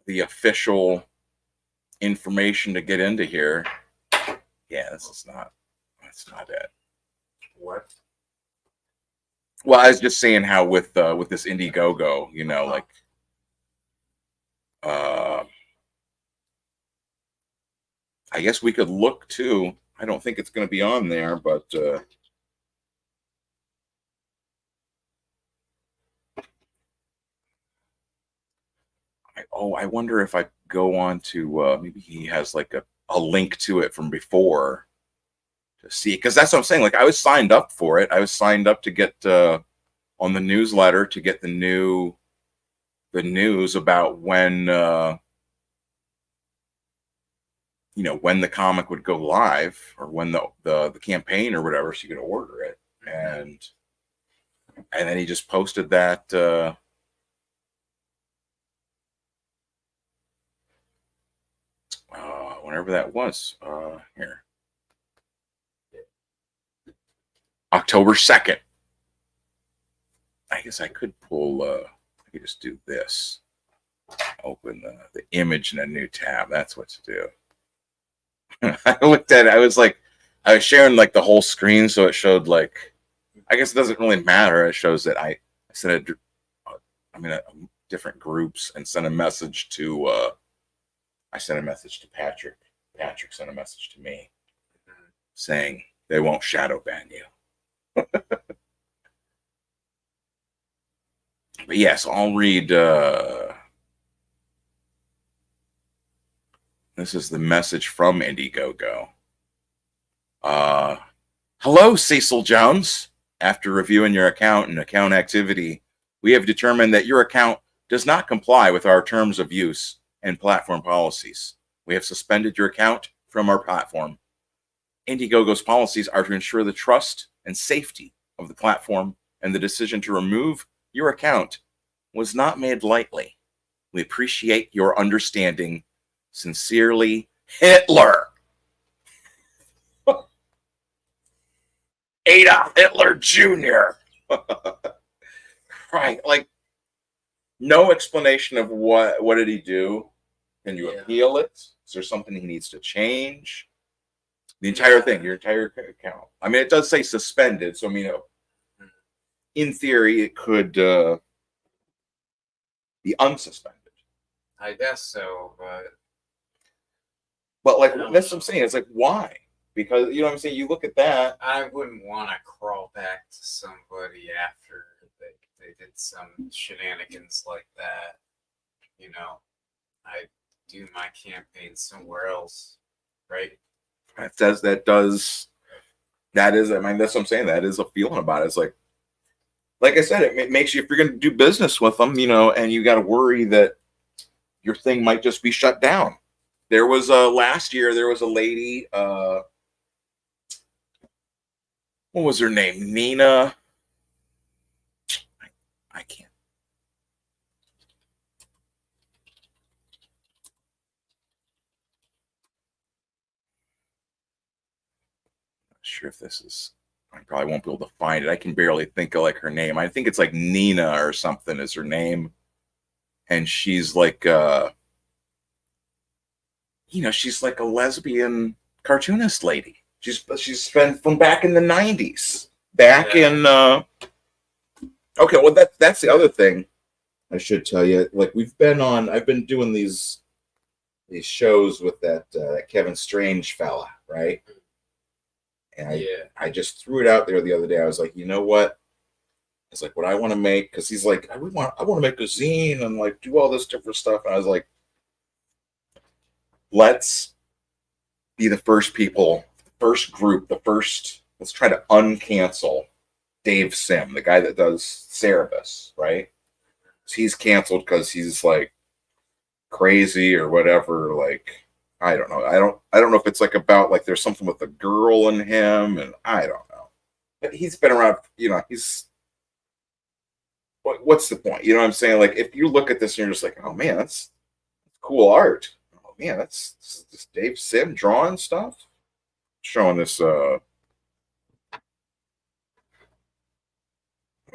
official information to get into here. Yeah, that's not it. What? Well, I was just saying how with this Indiegogo, I guess we could look too. I don't think it's going to be on there, but I wonder if I go on to maybe he has like a link to it from before to see, because that's what I'm saying. Like I was signed up for it. I was signed up to get on the newsletter to get the news about when when the comic would go live or when the campaign or whatever, so you could order it. And then he just posted that whenever that was, here. October 2nd. I guess I could pull, I could just do this. Open the image in a new tab. That's what to do. I looked at it. I was sharing like the whole screen. So it showed like, I guess it doesn't really matter. It shows that I sent different groups and sent a message to, I sent a message to Patrick. Patrick sent a message to me saying they won't shadow ban you. But yes, I'll read. This is the message from Indiegogo. Hello, Cecil Jones. After reviewing your account and account activity, we have determined that your account does not comply with our terms of use and platform policies. We have suspended your account from our platform. Indiegogo's policies are to ensure the trust and safety of the platform, and the decision to remove your account was not made lightly. We appreciate your understanding. Sincerely, Hitler. Adolf Hitler Jr. Right, like no explanation of what did he do. Can you appeal it? Is there something he needs to change? The entire thing, your entire account. I mean, it does say suspended, so I mean, in theory, it could be unsuspended. I guess so, but like that's what I'm saying. It's like why? Because you know what I'm saying. You look at that. I wouldn't want to crawl back to somebody after they did some shenanigans like that. You know, I do my campaign somewhere else, right? That is. I mean, that's what I'm saying. That is a feeling about it. It's like I said, it makes you, if you're going to do business with them, you know, and you got to worry that your thing might just be shut down. There was last year, there was a lady, what was her name? Nina. I can't. Not sure if this is, I probably won't be able to find it. I can barely think of like her name. I think it's like Nina or something is her name. And she's like, you know, she's like a lesbian cartoonist lady. She's been from back in the 90s. Back in okay, well that's the other thing I should tell you. Like I've been doing these shows with that Kevin Strange fella, right? And I just threw it out there the other day. I was like, you know what? It's like what I want to make, because he's like, I want to make a zine and like do all this different stuff. And I was like, let's be the first people, first group, let's try to uncancel Dave Sim, the guy that does Cerebus, right? He's canceled because he's like crazy or whatever. Like, I don't know. I don't know if it's like about like there's something with a girl in him, and I don't know. But he's been around, you know, what's the point? You know what I'm saying? Like, if you look at this and you're just like, oh man, that's cool art. Oh man, that's this Dave Sim drawing stuff. Showing this what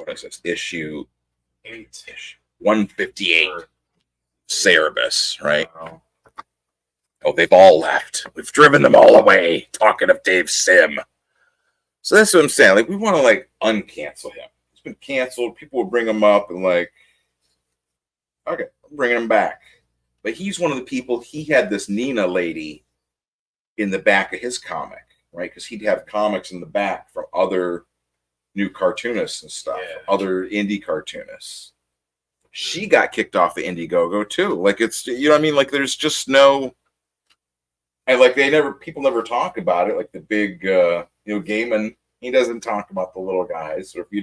is this? Issue 158. Cerebus, right? Oh, they've all left. We've driven them all away. Talking of Dave Sim. So that's what I'm saying. Like, we want to like uncancel him. He's been canceled. People will bring him up and like, okay, I'm bringing him back. But he's one of the people. He had this Nina lady in the back of his comic, right? Because he'd have comics in the back from other new cartoonists and stuff, other indie cartoonists. She got kicked off the Indiegogo too. Like, it's, you know what I mean? Like, there's just no, and like people never talk about it. Like the big, you know, Gaiman, he doesn't talk about the little guys. So if he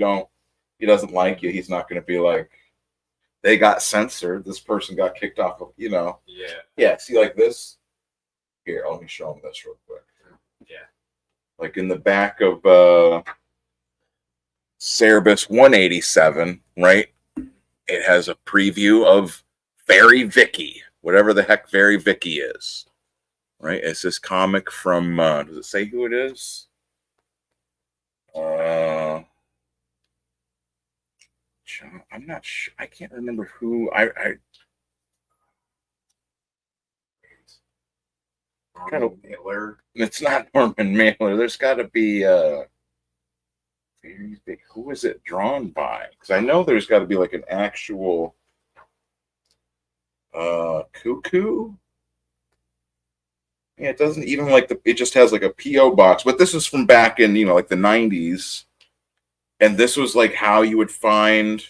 doesn't like you, he's not going to be like, they got censored. This person got kicked off of, you know. Yeah. See, like this. Here, let me show them this real quick. Yeah. Like in the back of Cerebus 187, right? It has a preview of Fairy Vicky, whatever the heck Fairy Vicky is. Right? It's this comic from, does it say who it is? I'm not sure. I can't remember who. Norman Mailer. It's not Norman Mailer. There's got to be who is it drawn by? Because I know there's got to be like an actual Cuckoo. Yeah, it doesn't even like it just has like a PO box. But this is from back in, you know, like the 90s, and this was like how you would find,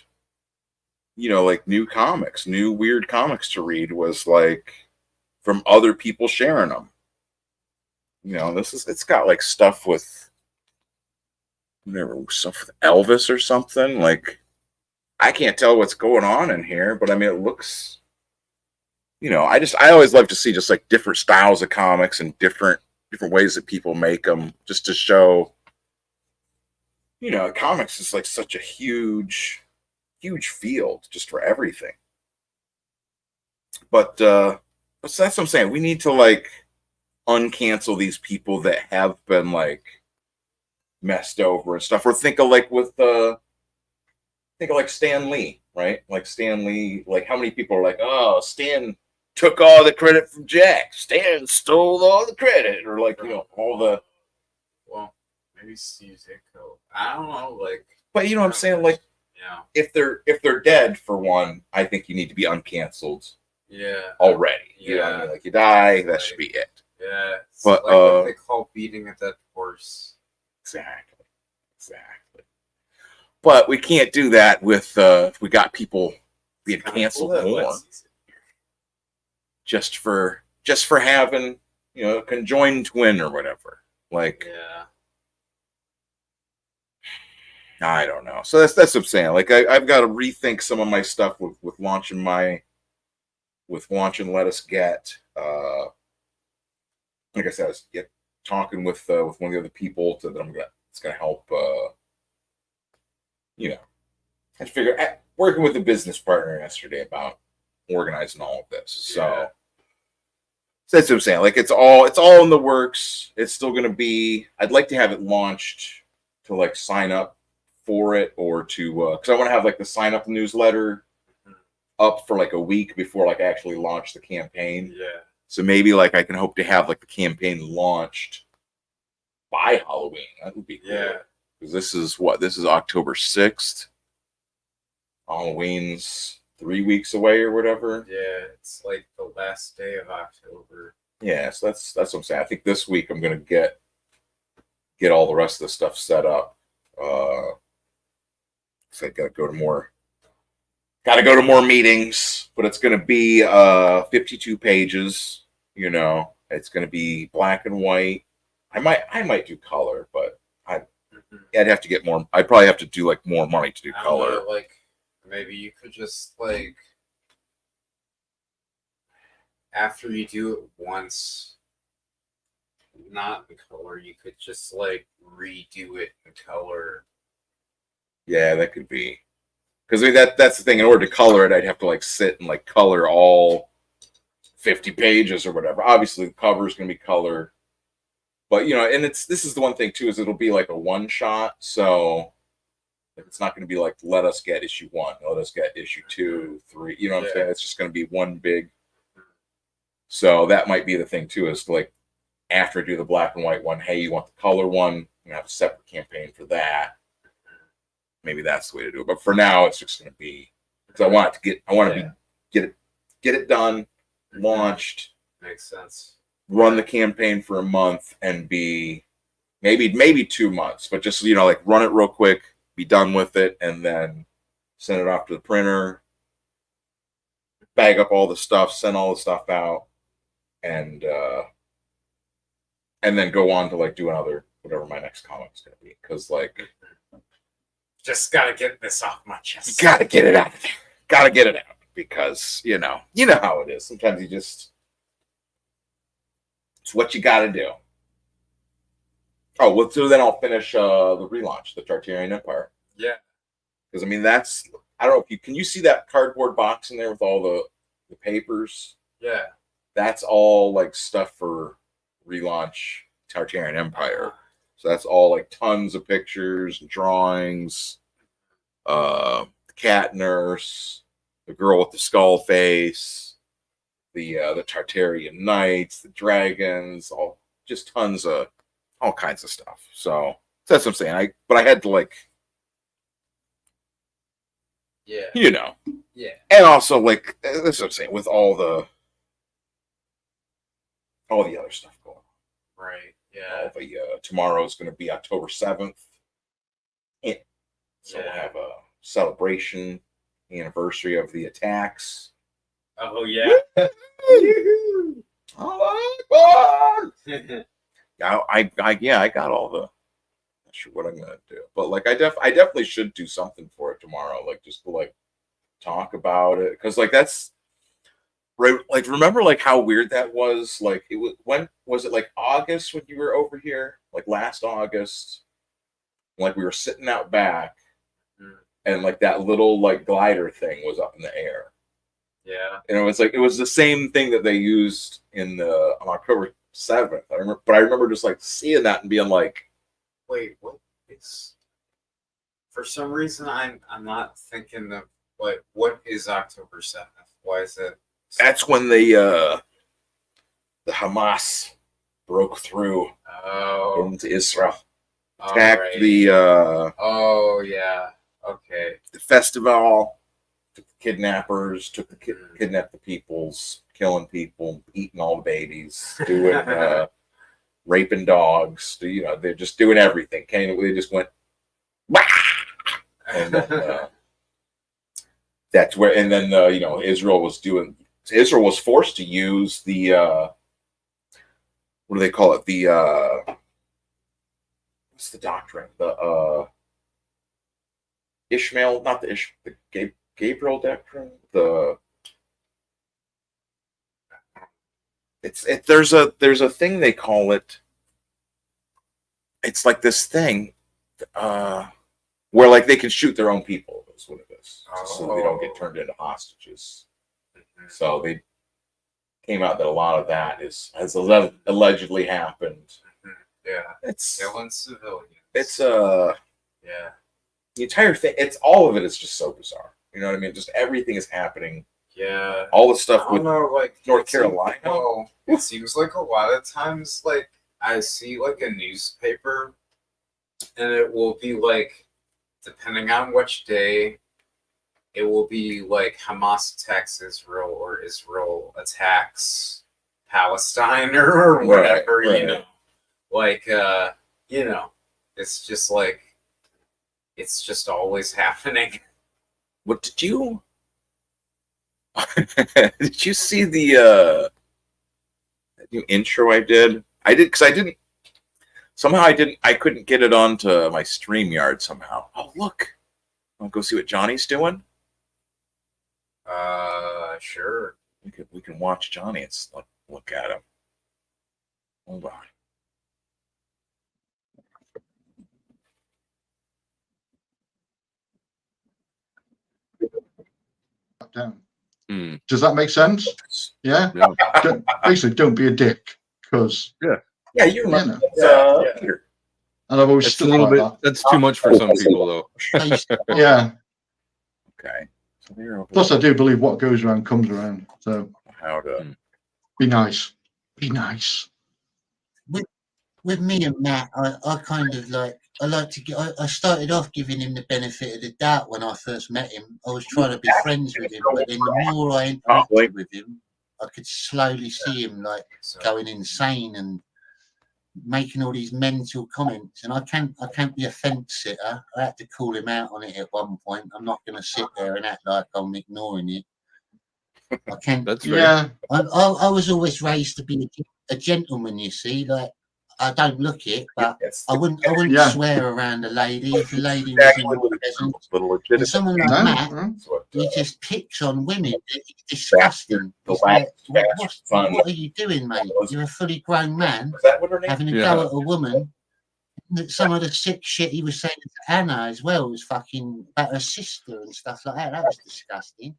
you know, like new weird comics to read, was like from other people sharing them. You know, it's got like stuff with stuff with Elvis or something. Like, I can't tell what's going on in here, but I mean, it looks, you know, I always love to see just like different styles of comics and different ways that people make them, just to show, you know, comics is like such a huge field just for everything. But that's what I'm saying. We need to like uncancel these people that have been like messed over and stuff. Or think of like Stan Lee, right? Like Stan Lee, like how many people are like, oh, Stan took all the credit from Jack. Stan stole all the credit, or like, you know, all the. Well, maybe Steve Ditko. I don't know, like. But you know what I'm saying? Like, yeah. if they're dead for one, I think you need to be uncanceled. Yeah. Already. You know what I mean? Like, you die, that should be it. Yeah. It's But like what they call beating a dead horse. Exactly. But we can't do that with we got people being canceled more. Just for having, you know, a conjoined twin or whatever. Like, yeah. I don't know. So that's what I'm saying. Like, I've got to rethink some of my stuff with launching Let Us Get. Like I said, I was talking with one of the other people that it's gonna help. You know, I figure working with a business partner yesterday about organizing all of this. So that's what I'm saying. Like, it's all in the works. It's still gonna be. I'd like to have it launched to like sign up for it, or to because I want to have like the sign up newsletter up for like a week before like I actually launch the campaign. Yeah. So maybe like I can hope to have like the campaign launched by Halloween. That would be cool. Yeah. Because this is October 6th. Halloween's 3 weeks away or whatever. Yeah, it's like the last day of October. Yeah, so that's what I'm saying. I think this week I'm gonna get all the rest of the stuff set up. So I gotta go to more meetings, but it's gonna be 52 pages. You know, it's gonna be black and white. I might do color, but I'd have to get more. I'd probably have to do like more money to do I don't color. know, like maybe you could just like after you do it once, not in color, you could just like redo it in color. Yeah, that could be. Because I mean, that's the thing. In order to color it, I'd have to like sit and like color all 50 pages or whatever. Obviously, the cover is going to be color. But, you know, and this is the one thing, too, is it'll be like a one shot. So it's not going to be like, let us get issue 1, let us get issue 2, 3. You know what I'm saying? It's just going to be one big. So that might be the thing, too, is like after I do the black and white one, hey, you want the color one? You have a separate campaign for that. Maybe that's the way to do it. But for now, it's just going to be because I want to get it done, launched. Makes sense. Run the campaign for a month and be maybe 2 months, but just, you know, like run it real quick, be done with it, and then send it off to the printer, bag up all the stuff, send all the stuff out, and then go on to like do another whatever my next comic's gonna be. Because like just gotta get this off my chest. You gotta get it out. Gotta get it out because you know how it is. Sometimes you just. It's what you got to do. Oh, well, so then I'll finish the relaunch, the Tartarian Empire. Yeah. Because, I mean, I don't know if can you see that cardboard box in there with all the papers? Yeah. That's all, like, stuff for relaunch Tartarian Empire. So that's all, like, tons of pictures, drawings, the cat nurse, the girl with the skull face, the Tartarian Knights, the dragons, just tons of all kinds of stuff. So that's what I'm saying. But I had to like, you know, and also like that's what I'm saying with all the other stuff going on. Right. Yeah. All the tomorrow's going to be October 7th. So we'll have a celebration anniversary of the attacks. Oh yeah. I got all the. Not sure what I'm gonna do, but like I definitely should do something for it tomorrow, like just to like talk about it, because like that's right. Like remember like how weird that was. Like it was when was it like August when you were over here? Like last August, like we were sitting out back, and like that little like glider thing was up in the air. Yeah. And it was the same thing that they used on October 7th. I remember just like seeing that and being like, wait, what is for some reason I'm not thinking of like what is October 7th? Why is it That's when the Hamas broke through into Israel, attacked the Oh yeah. Okay. the festival, took the kidnappers, kidnapped the peoples, killing people, eating all the babies, doing raping dogs. They're just doing everything. They just went, wah! And then that's where, and then Israel was forced to use the what do they call it? The what's the doctrine? The Ishmael, not the Gabriel doctrine. There's a thing they call it. It's like this thing where like they can shoot their own people. That's what it is, so they don't get turned into hostages. So they came out that a lot of that has allegedly happened. Yeah. It's killing civilians. It's yeah. The entire thing. It's all of it is just so bizarre. You know what I mean? Just everything is happening. Yeah. All the stuff with like North Carolina. Well, it seems like a lot of times, like I see like a newspaper, and it will be like, depending on which day, it will be like Hamas attacks Israel or Israel attacks Palestine or whatever. Right. You know, like it's just like it's just always happening. What did you? Did you see the new intro I did? I did because I didn't. Somehow I couldn't get it onto my StreamYard somehow. Oh look, I'll go see what Johnny's doing. Sure. We can watch Johnny and look at him. Hold on. Down. Does that make sense? Yeah. Basically, don't be a dick, because yeah, you know. And I've always It's a stood little like bit. That's too much for some people, though. Yeah. Okay. Plus, I do believe what goes around comes around. So how to be nice. Be nice. With me and Matt, I kind of like, I like to get, I started off giving him the benefit of the doubt when I first met him. I was trying to be friends with him, but then the more I interacted with him, I could slowly see him like going insane and making all these mental comments. And I can't be a fence sitter. I had to call him out on it at one point. I'm not going to sit there and act like I'm ignoring it. I can't. That's right. Yeah. I was always raised to be a gentleman, you see, like, I don't look it, but I wouldn't swear around a lady if a lady wasn't present. And someone like Matt, he just picks on women. It's disgusting. It's like, what are you doing, mate? You're a fully grown man having a go at a woman. Some of the sick shit he was saying to Anna as well was fucking about her sister and stuff like that. That was disgusting.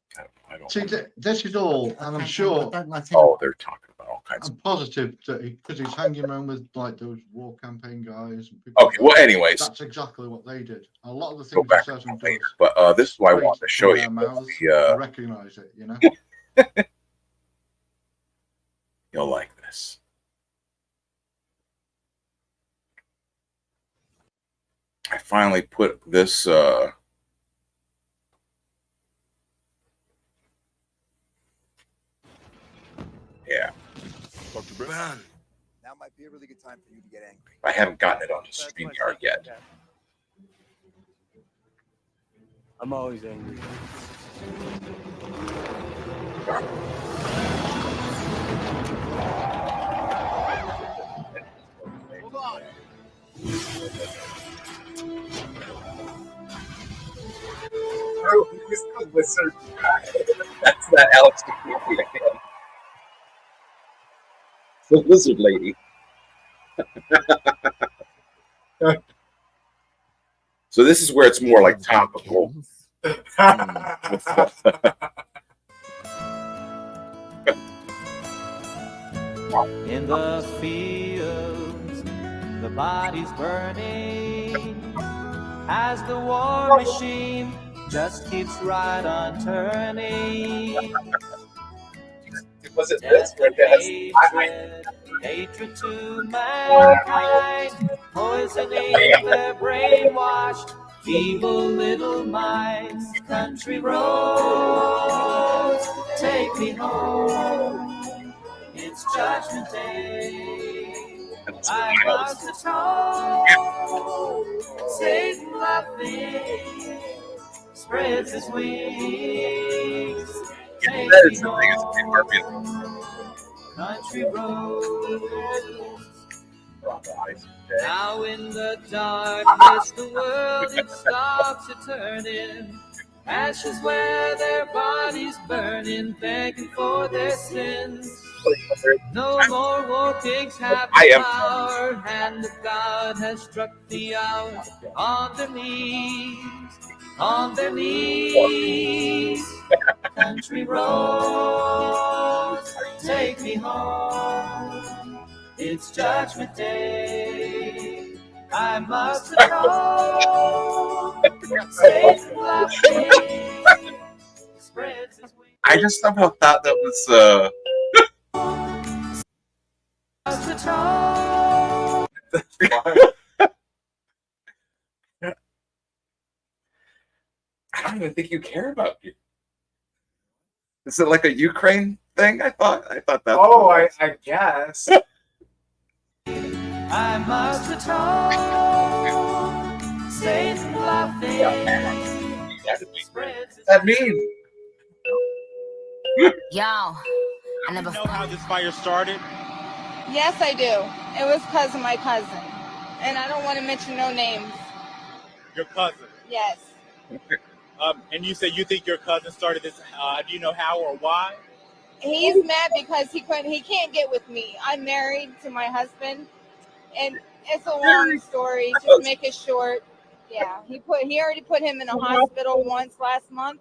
I don't See, this is all, and I'm sure. I don't like they're talking about all kinds. I'm positive that because he's hanging around with like those war campaign guys. And people Okay, well, anyways, that's exactly what they did. A lot of the go things back he says and later, does, but this is why I wanted to show you. I recognize it, you know. You'll like this. I finally put this yeah. Dr.Ben, now might be a really good time for you to get angry. I haven't gotten it onto StreamYard yet. I'm always angry. Hold on. Oh, who's the wizard guy? That's that Alex McCarthy again. The lizard lady. So this is where it's more like topical. In the fields, the body's burning as the war machine just keeps right on turning. Was it this right there? Hatred to mankind, poisoning their brainwashed, feeble little minds. Country roads, take me home. It's Judgment Day. I must atone. Satan laughing spreads his wings. Take me home. Country roads. Now in the darkness, the world it stops a turning. Ashes where their bodies burning, begging for their sins. No more war pigs have the power. Hand of God has struck the hour. On their knees. Country roads, take me home. It's Judgment Day. I must atone. Satan laughing spreads his wings. I just somehow thought that was I don't even think you care about you. Is it like a Ukraine thing? I thought that. Oh, I guess. I must atone. Satan laughing. That mean. Yo, I never know how this fire started? Yes, I do. It was because of my cousin. And I don't want to mention no names. Your cousin? Yes. And you said you think your cousin started this. Do you know how or why? He's mad because he can't get with me. I'm married to my husband. And it's a long story. Just to make it short. Yeah. He already put him in a hospital once last month.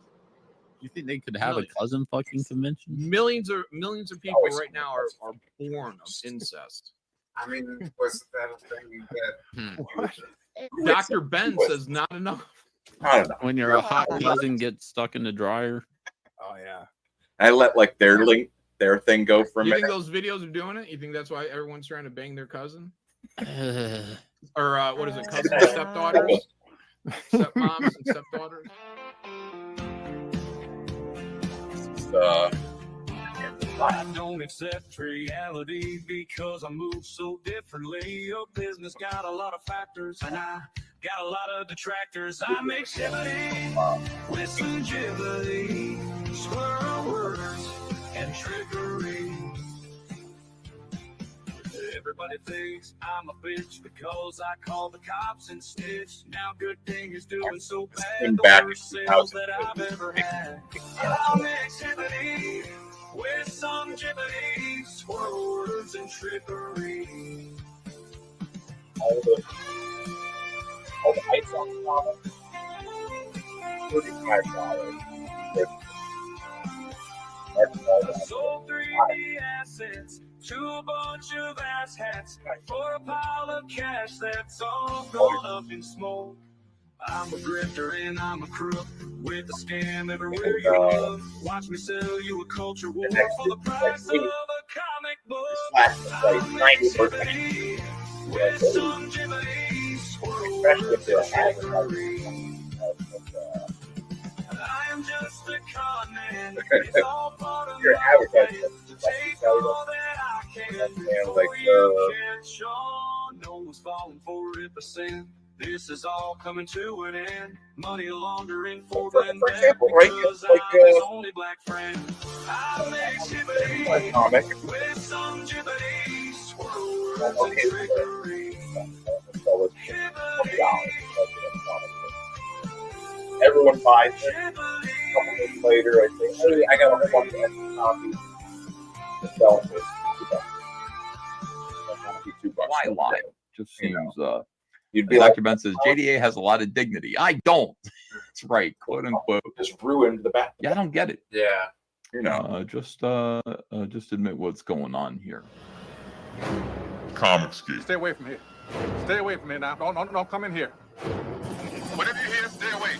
You think they could have a cousin fucking convention? Millions of people right now are born of incest. I mean, was that a thing that Dr.Ben says not enough. I don't know. When your hot cousin gets stuck in the dryer. Oh yeah. I let like their thing go for a You minute. think those videos are doing it? You think that's why everyone's trying to bang their cousin? Or what is it? Cousins and stepdaughters? Stepmoms and stepdaughters? I don't accept reality because I move so differently. Your business got a lot of factors and I got a lot of detractors. I make shibbity with some jibbity, squirrel words and trickery. Everybody thinks I'm a bitch because I call the cops and snitch. Now good thing is doing so bad, the worst sales that I've ever had. I'll make shibbity with some jibbity, squirrel words and trickery. All the ice on the bottom. $35. I sold 3D assets to a bunch of ass hats for a pile of cash that's all gone up in smoke. I'm a grifter and I'm a crook with a scam everywhere you look. Watch me sell you a culture war for the price of a comic book. I'm a shibbity with some jibbity, squirrel words and trickery. I am just a con man. It's all part of my plan to take all that I can before you catch on. No one's falling for Ripperologist. This is all coming to an end. Money laundering for them because I'm his only black friend. I make shibbity with some jibbity, squirrel words and trickery. Everyone buys it. A couple days later, I think, hey, I got a whole bunch of extra copies to sell for $2. Why lie? Just seems you'd be Dr. Ben says JDA has a lot of dignity. I don't. That's right, quote unquote. Just ruined the back. Yeah, I don't get it. Yeah. You know, just admit what's going on here. Comix geek. Stay away from here. Stay away from here now. Don't come in here. Whatever you hear, stay away.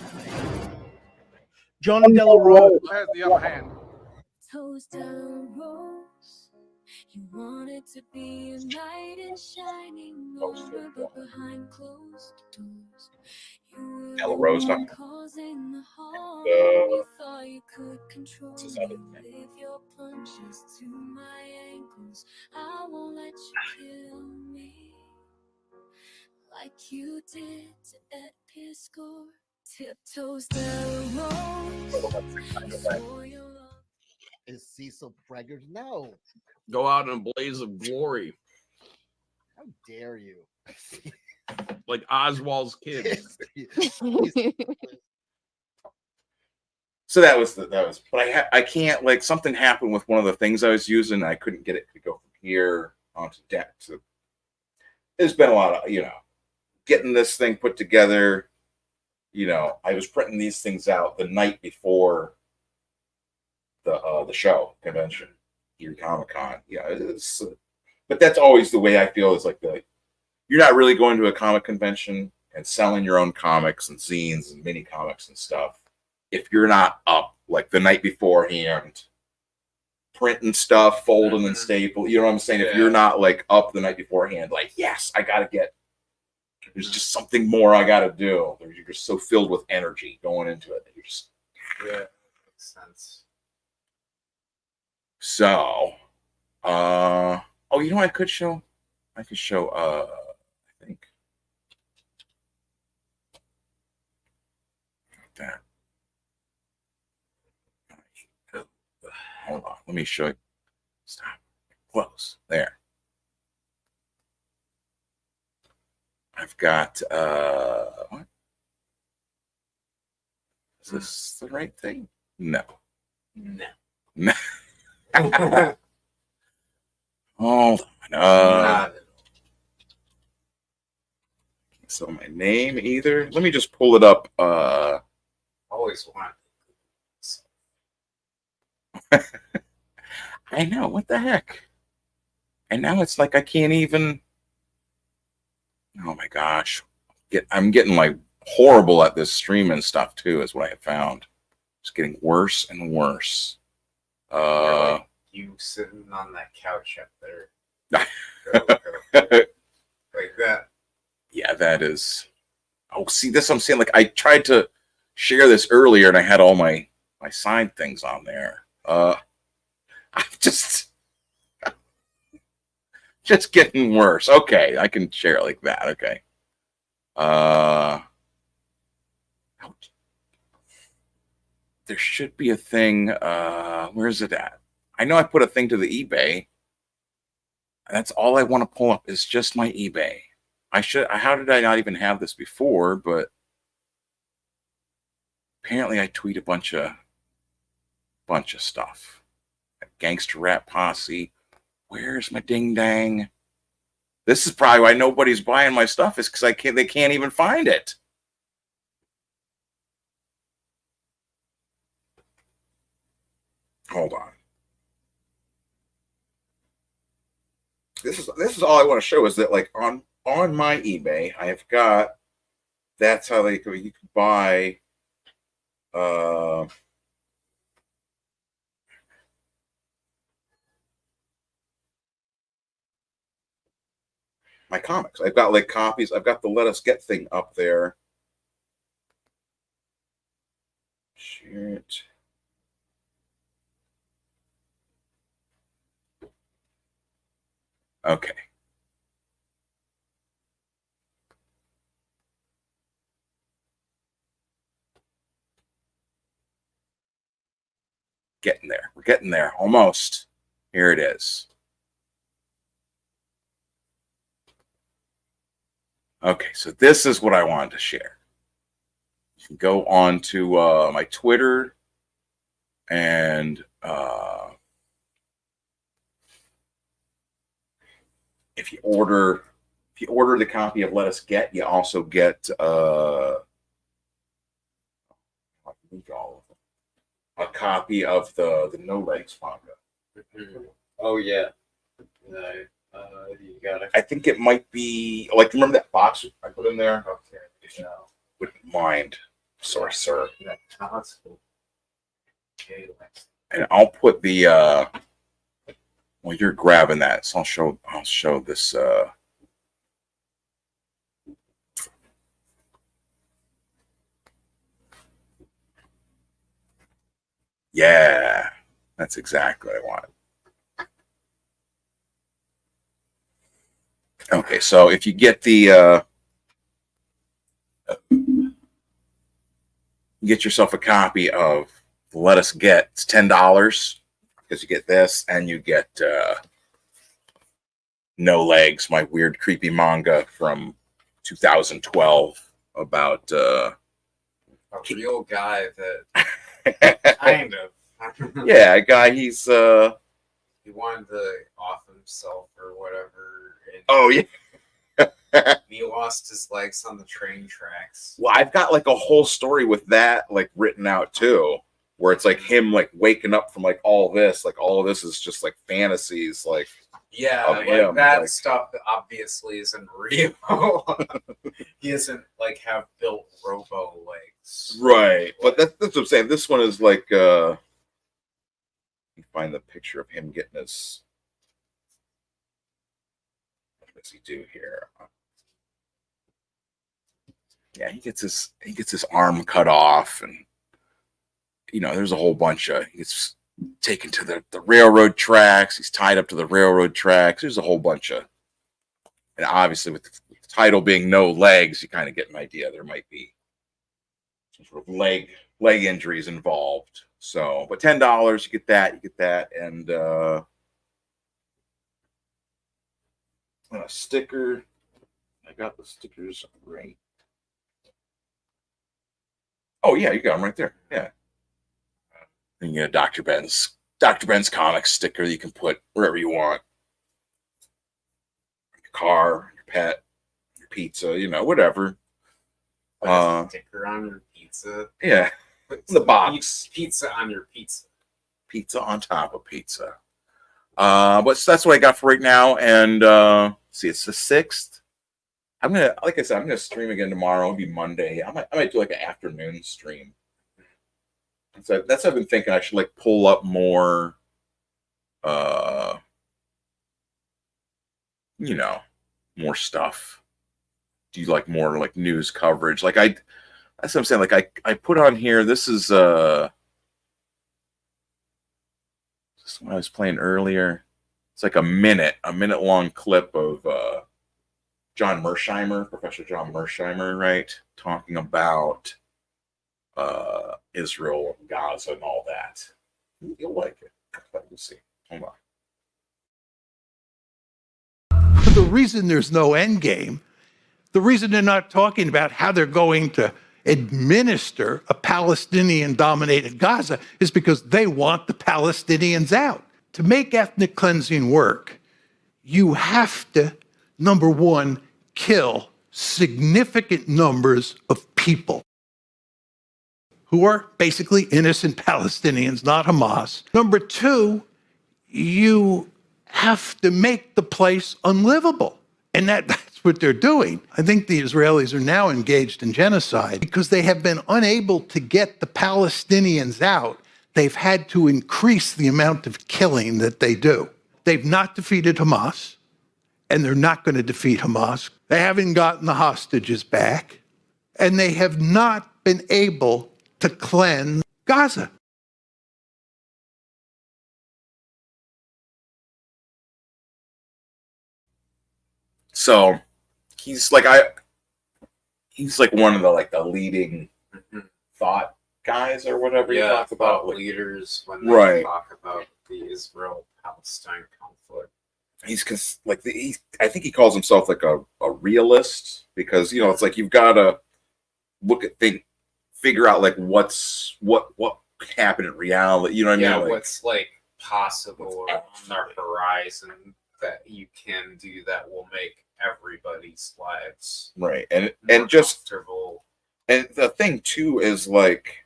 Johnny Della Rosa has the upper hand. Toes down, roll. You wanted to be a knight in shining armor, but behind closed doors, you were the one causing the harm. You thought you could control me, live your punches to my ankles. I won't let you kill me like you did to Ed Piscor. Tiptoes down the road. Is Cecil Preggers? No. Go out in a blaze of glory. How dare you? Like Oswald's kids. So that was, but I can't, like, something happened with one of the things I was using. I couldn't get it to go from here onto deck. So there's been a lot of, you know, getting this thing put together. You know, I was printing these things out the night before the show convention here, Comic-Con. Yeah, it's, but that's always the way I feel. Is like you're not really going to a comic convention and selling your own comics and zines and mini comics and stuff if you're not up like the night beforehand, printing stuff, folding and staple. You know what I'm saying? If you're not like up the night beforehand, like, yes, I gotta get. There's just something more I gotta do. You're just so filled with energy going into it that you're just. Yeah, makes sense. So, oh, you know what I could show? I could show, I think. That. Hold on, let me show you. Stop. Close. There. I've got, what? Is this the right thing? No. No. Hold on. So my name either. Let me just pull it up. Always want. I know, what the heck? And now it's like I can't even. Oh my gosh. I'm getting like horrible at this streaming stuff too, is what I have found. It's getting worse and worse. Like you sitting on that couch up there. Like that. Yeah, that is. Oh, see, this I'm saying. Like, I tried to share this earlier, and I had all my signed things on there. I'm just getting worse. Okay, I can share it like that. Okay. There should be a thing. Where is it at? I know I put a thing to the eBay. That's all I want to pull up is just my eBay. How did I not even have this before? But apparently I tweet a bunch of stuff. Gangster Rap Posse. Where's my ding dang? This is probably why nobody's buying my stuff, is because they can't even find it. Hold on. This is all I want to show is that, like, on my eBay, I have got. That's how you could buy. My comics. I've got like copies. I've got the Let Us Get thing up there. Shit. Okay. Getting there. We're getting there. Almost. Here it is. Okay, so this is what I wanted to share. You can go on to my Twitter and if you order the copy of Let Us Get, you also get a copy of the No Legs manga. Oh yeah. You got it. I think it might be like, remember that box I put in there? Okay. If you wouldn't mind. Sorry, sir. That's cool. Okay, and I'll put the Well, you're grabbing that, so I'll show this. Yeah, that's exactly what I wanted. Okay, so if you get the get yourself a copy of Let Us Get, it's $10 because you get this and you get No Legs, my weird creepy manga from 2012 about a real guy that kind of yeah, a guy, he's he wanted to off himself or whatever. And oh yeah. he lost his legs on the train tracks. Well, I've got like a whole story with that like written out too, where it's like him like waking up from like all this is just like fantasies, like yeah, of like him, that like, stuff obviously isn't real. He doesn't like have built robo legs, right? But that's what I'm saying. This one is like you find the picture of him getting his. What does he do here? Yeah, he gets his arm cut off, and you know, there's a whole bunch of he gets taken to the railroad tracks. He's tied up to the railroad tracks. There's a whole bunch of, and obviously with the title being No Legs, you kind of get an idea there might be some sort of leg injuries involved. So, but $10, you get that, and a sticker. I got the stickers right. Oh yeah, you got them right there. Yeah. And you get a Dr. Ben's Comix sticker that you can put wherever you want. Your car, your pet, your pizza, you know, whatever. Sticker on your pizza. Yeah. The box. Pizza on your pizza. Pizza on top of pizza. But that's what I got for right now. And see, it's the 6th. I'm gonna stream again tomorrow. It'll be Monday. I might do like an afternoon stream. So that's what I've been thinking. I should like pull up more, you know, more stuff. Do you like more like news coverage? Like that's what I'm saying. Like I put on here. This is this is what I was playing earlier. It's like a minute long clip of John Mersheimer, Professor John Mersheimer, right, talking about Israel, Gaza, and all that. You'll like it. Let me see. Hold on. The reason there's no end game, the reason they're not talking about how they're going to administer a Palestinian-dominated Gaza is because they want the Palestinians out. To make ethnic cleansing work, you have to, number one, kill significant numbers of people who are basically innocent Palestinians, not Hamas. Number two, you have to make the place unlivable. And that's what they're doing. I think the Israelis are now engaged in genocide because they have been unable to get the Palestinians out. They've had to increase the amount of killing that they do. They've not defeated Hamas, and they're not going to defeat Hamas. They haven't gotten the hostages back, and they have not been able to cleanse Gaza. So he's like one of the leading thought guys or whatever you talk about, like, leaders when they talk about the Israel-Palestine conflict. I think he calls himself like a realist, because you know it's like you've got to figure out like what happened in reality. You know what I mean? Yeah, what's like possible on the horizon that you can do that will make everybody's lives right, and just comfortable. And the thing too is like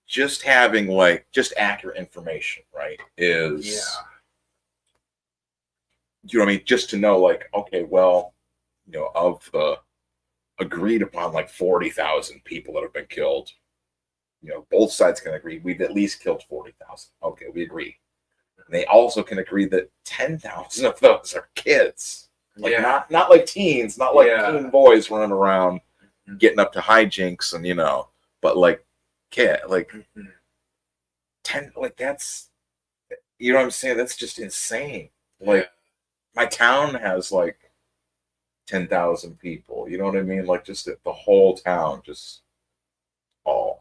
just having like just accurate information, right? Is you know what I mean? Just to know like, okay, well, you know, of the agreed upon like 40,000 people that have been killed, you know, both sides can agree we've at least killed 40,000. Okay, we agree. They also can agree that 10,000 of those are kids. Like not like teens, not like teen boys running around getting up to hijinks and but like like 10, like that's, you know what I'm saying? That's just insane. Like my town has like 10,000 people. You know what I mean? Like just the whole town, just all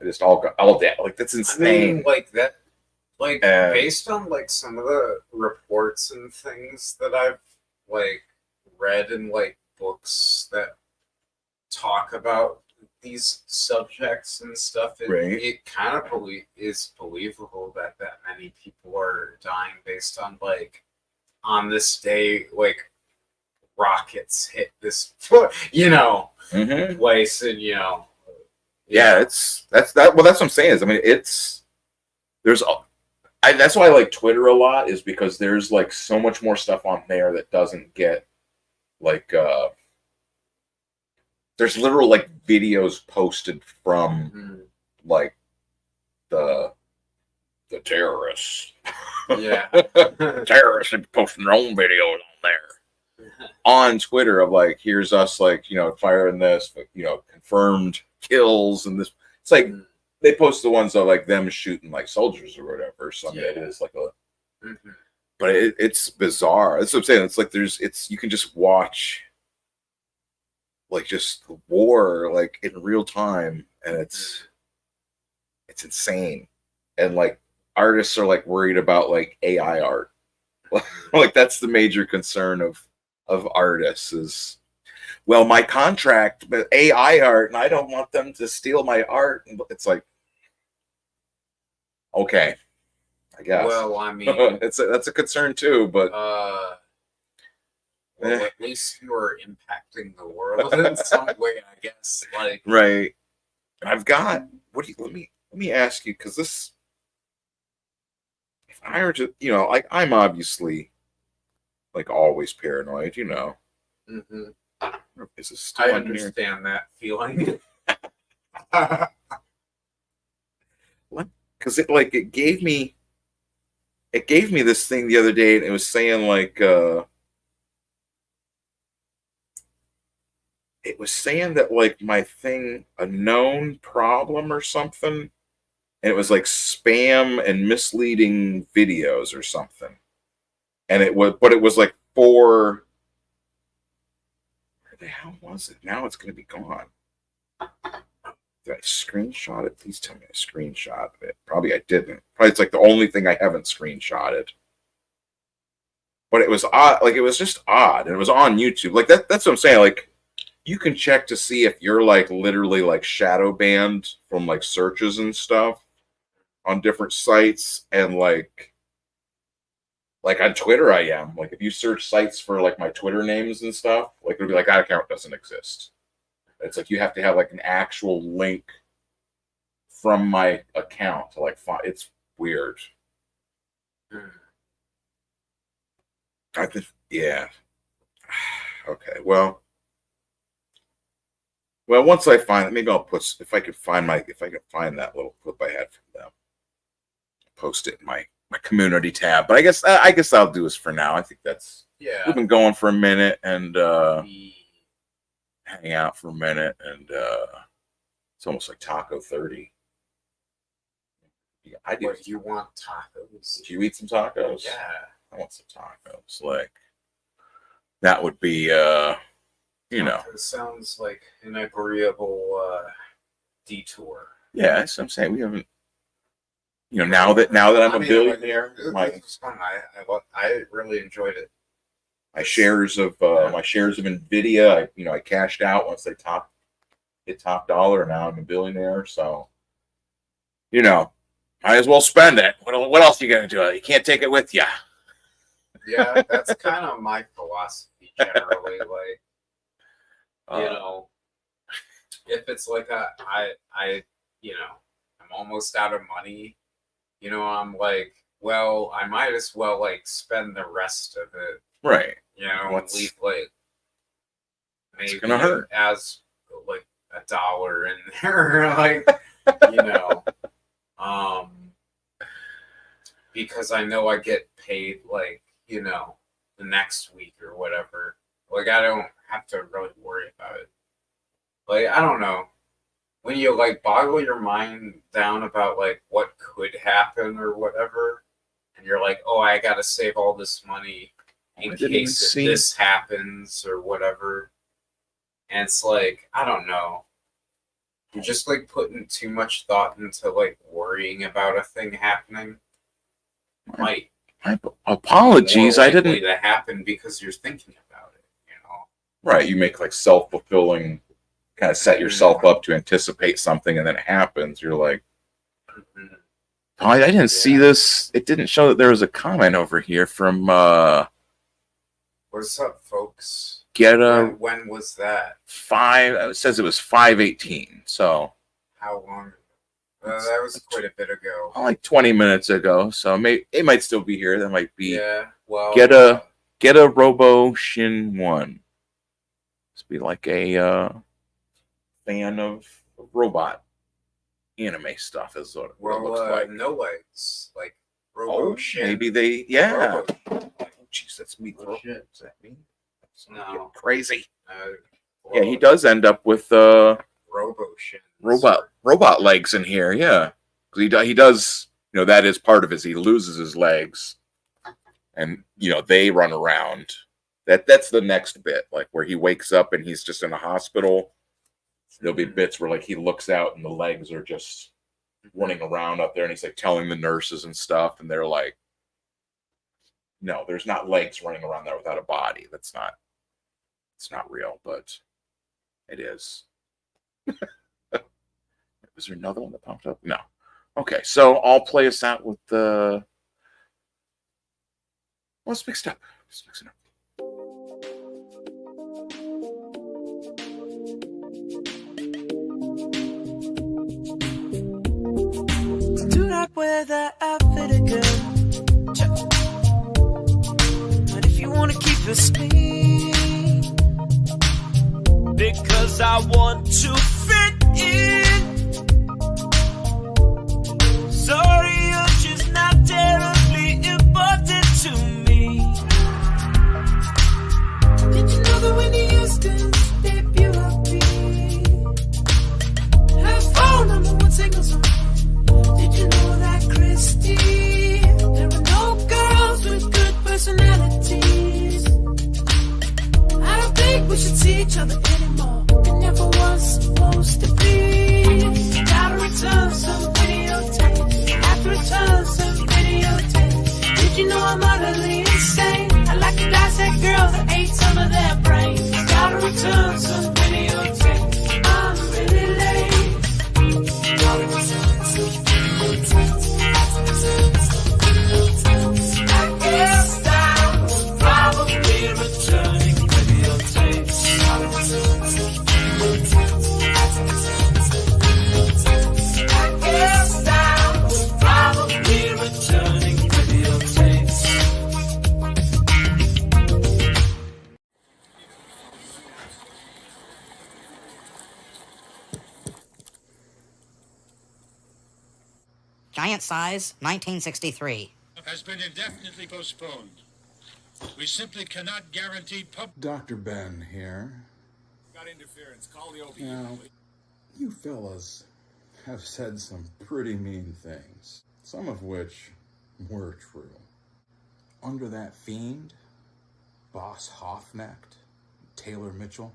day. Like that's insane. I mean, like that, like based on like some of the reports and things that I've like read in like books that talk about these subjects and stuff, it kind of is believable that many people are dying based on like on this day, like rockets hit this place, and that's what I'm saying is, I mean, that's why I like Twitter a lot, is because there's like so much more stuff on there that doesn't get like there's literal like videos posted from like the terrorists. Terrorists are posting their own videos on there on Twitter of like, here's us like firing this, confirmed kills and this. It's like they post the ones of like them shooting like soldiers or whatever. So I mean, it is like but it's bizarre. That's what I'm saying. It's like you can just watch like just war like in real time, and it's insane. And like artists are like worried about like AI art. Like that's the major concern of artists is, well, my contract with AI art and I don't want them to steal my art. And it's like, okay, I guess. Well, I mean, that's a concern too, but well, at least you are impacting the world in some way, I guess. Like, right. I've got. Let me ask you, because this, if I were to, like I'm obviously like always paranoid, Mm-hmm. Is this I still understand that feeling. Because it gave me this thing the other day, and it was saying like it was saying that like my thing, a known problem or something, and it was like spam and misleading videos or something, and it was like for, where the hell was it? Now it's gonna be gone. Did I screenshot it? Please tell me I screenshotted it. Probably I didn't. Probably it's like the only thing I haven't screenshotted. But it was odd. Like it was just odd, and it was on YouTube. Like that's what I'm saying. Like you can check to see if you're like literally like shadow banned from like searches and stuff on different sites, and like on Twitter I am. Like if you search sites for like my Twitter names and stuff, like it'll be like that account doesn't exist. It's like you have to have like an actual link from my account to like find. It's weird. I think, yeah. Okay, well, once I find it, maybe I'll put, if I can find that little clip I had from them, post it in my community tab. But I guess I'll do this for now. I think that's, we've been going for a minute, and hang out for a minute, and it's almost like Taco 30. Yeah, I do. What, you want tacos? Do you eat some tacos? Yeah, I want some tacos. Like that would be, It sounds like an agreeable detour. Yeah, that's what I'm saying. We haven't, now that I'm a billionaire, it was fun. I really enjoyed it. My shares of Nvidia, I cashed out once they hit top dollar. Now I'm a billionaire, so might as well spend it. What else are you gonna do? You can't take it with you. Yeah, that's kind of my philosophy generally. Like, if it's like I'm almost out of money. I'm like, well, I might as well like spend the rest of it. Right. Leave like maybe gonna hurt. as like $1 in there, like because I know I get paid, like, you know, the next week or whatever. Like, I don't have to really worry about it. Like, I don't know. When you, like, boggle your mind down about, like, what could happen or whatever, and you're like, oh, I gotta save all this money in case if this happens or whatever. And it's like, I don't know. You're just, like, putting too much thought into, like, worrying about a thing happening. Might. Apologies, I didn't. To happen because you're thinking about it, you know? Right, you make, like, self-fulfilling, kind of set yourself up to anticipate something, and then it happens. You're like, oh, I didn't see this. It didn't show that there was a comment over here from, What's up, folks? When was that? It says it was 5:18, so. How long? That was quite a bit ago. Like 20 minutes ago, so it might still be here. That might be. Yeah, well. Get a Robo Shin 1. Must be like a fan of robot anime stuff, is what it looks like. No legs, like Robo Shin. Maybe they, yeah. Robo. Oh, jeez, that's me. Oh, shit. Does that mean? No. Crazy. Yeah, he does end up with Robo Shin. Robot legs in here, yeah. Because he does, you know, that is part of his. He loses his legs, and you know they run around. That's the next bit, like where he wakes up and he's just in a hospital. There'll be bits where like he looks out and the legs are just running around up there, and he's like telling the nurses and stuff, and they're like, "No, there's not legs running around there without a body. It's not real, but it is." Was there another one that popped up? No. Okay, so I'll play us out with the. Let's mix it up. Let's mix it up. Do not wear that outfit again. But if you want to keep it sweet, because I want to fit in. Sorry, you're just not terribly important to me. Did you know that Whitney Houston's debut her phone #1 single song? Did you know that Christy? There are no girls with good personalities. I don't think we should see each other anymore. It never was supposed to be. Gotta return some videotapes. Have to return some videotapes. Did you know I'm utterly insane? I like to dissect girls that ate some of their brains. Gotta return some videotapes. I'm really late. Gotta return some videotapes. I guess I was probably returning videotapes. Gotta return some videotapes. I guess I was probably returning videotapes. Giant size, 1963. Has been indefinitely postponed. We simply cannot guarantee Dr.Ben here. Got interference. Call the OB. Now, you fellas have said some pretty mean things, some of which were true. Under that fiend, Boss Hoffnecht, Taylor Mitchell,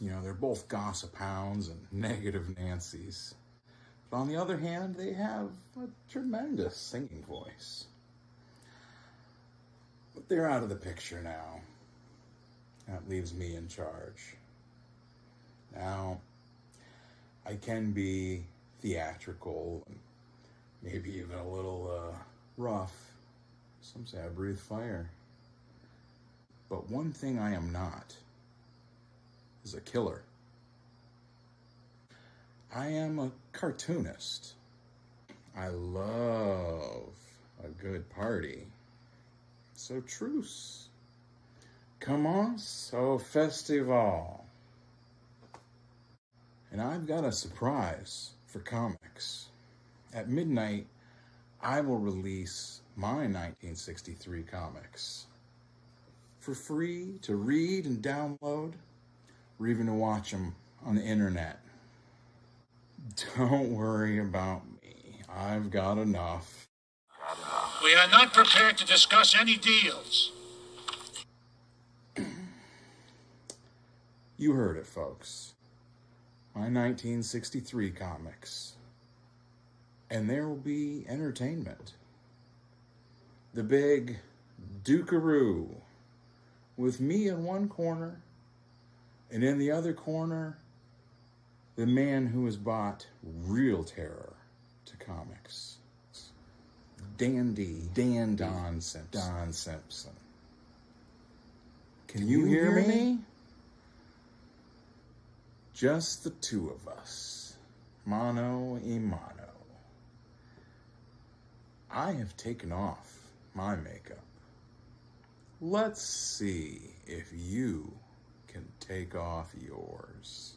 you know, they're both gossip hounds and negative Nancy's. But on the other hand, they have a tremendous singing voice. But they're out of the picture now. That leaves me in charge. Now, I can be theatrical and maybe even a little rough. Some say I breathe fire. But one thing I am not is a killer. I am a cartoonist. I love a good party. So truce. Commence au festival. And I've got a surprise for Comix. At midnight, I will release my 1963 comics for free to read and download, or even to watch them on the internet. Don't worry about me. I've got enough. We are not prepared to discuss any deals. You heard it, folks. My 1963 comics. And there will be entertainment. The big Dukaroo, with me in one corner, and in the other corner, the man who has brought real terror to comics. Don Simpson. Can you hear me? Just the two of us. Mano a mano. I have taken off my makeup. Let's see if you can take off yours.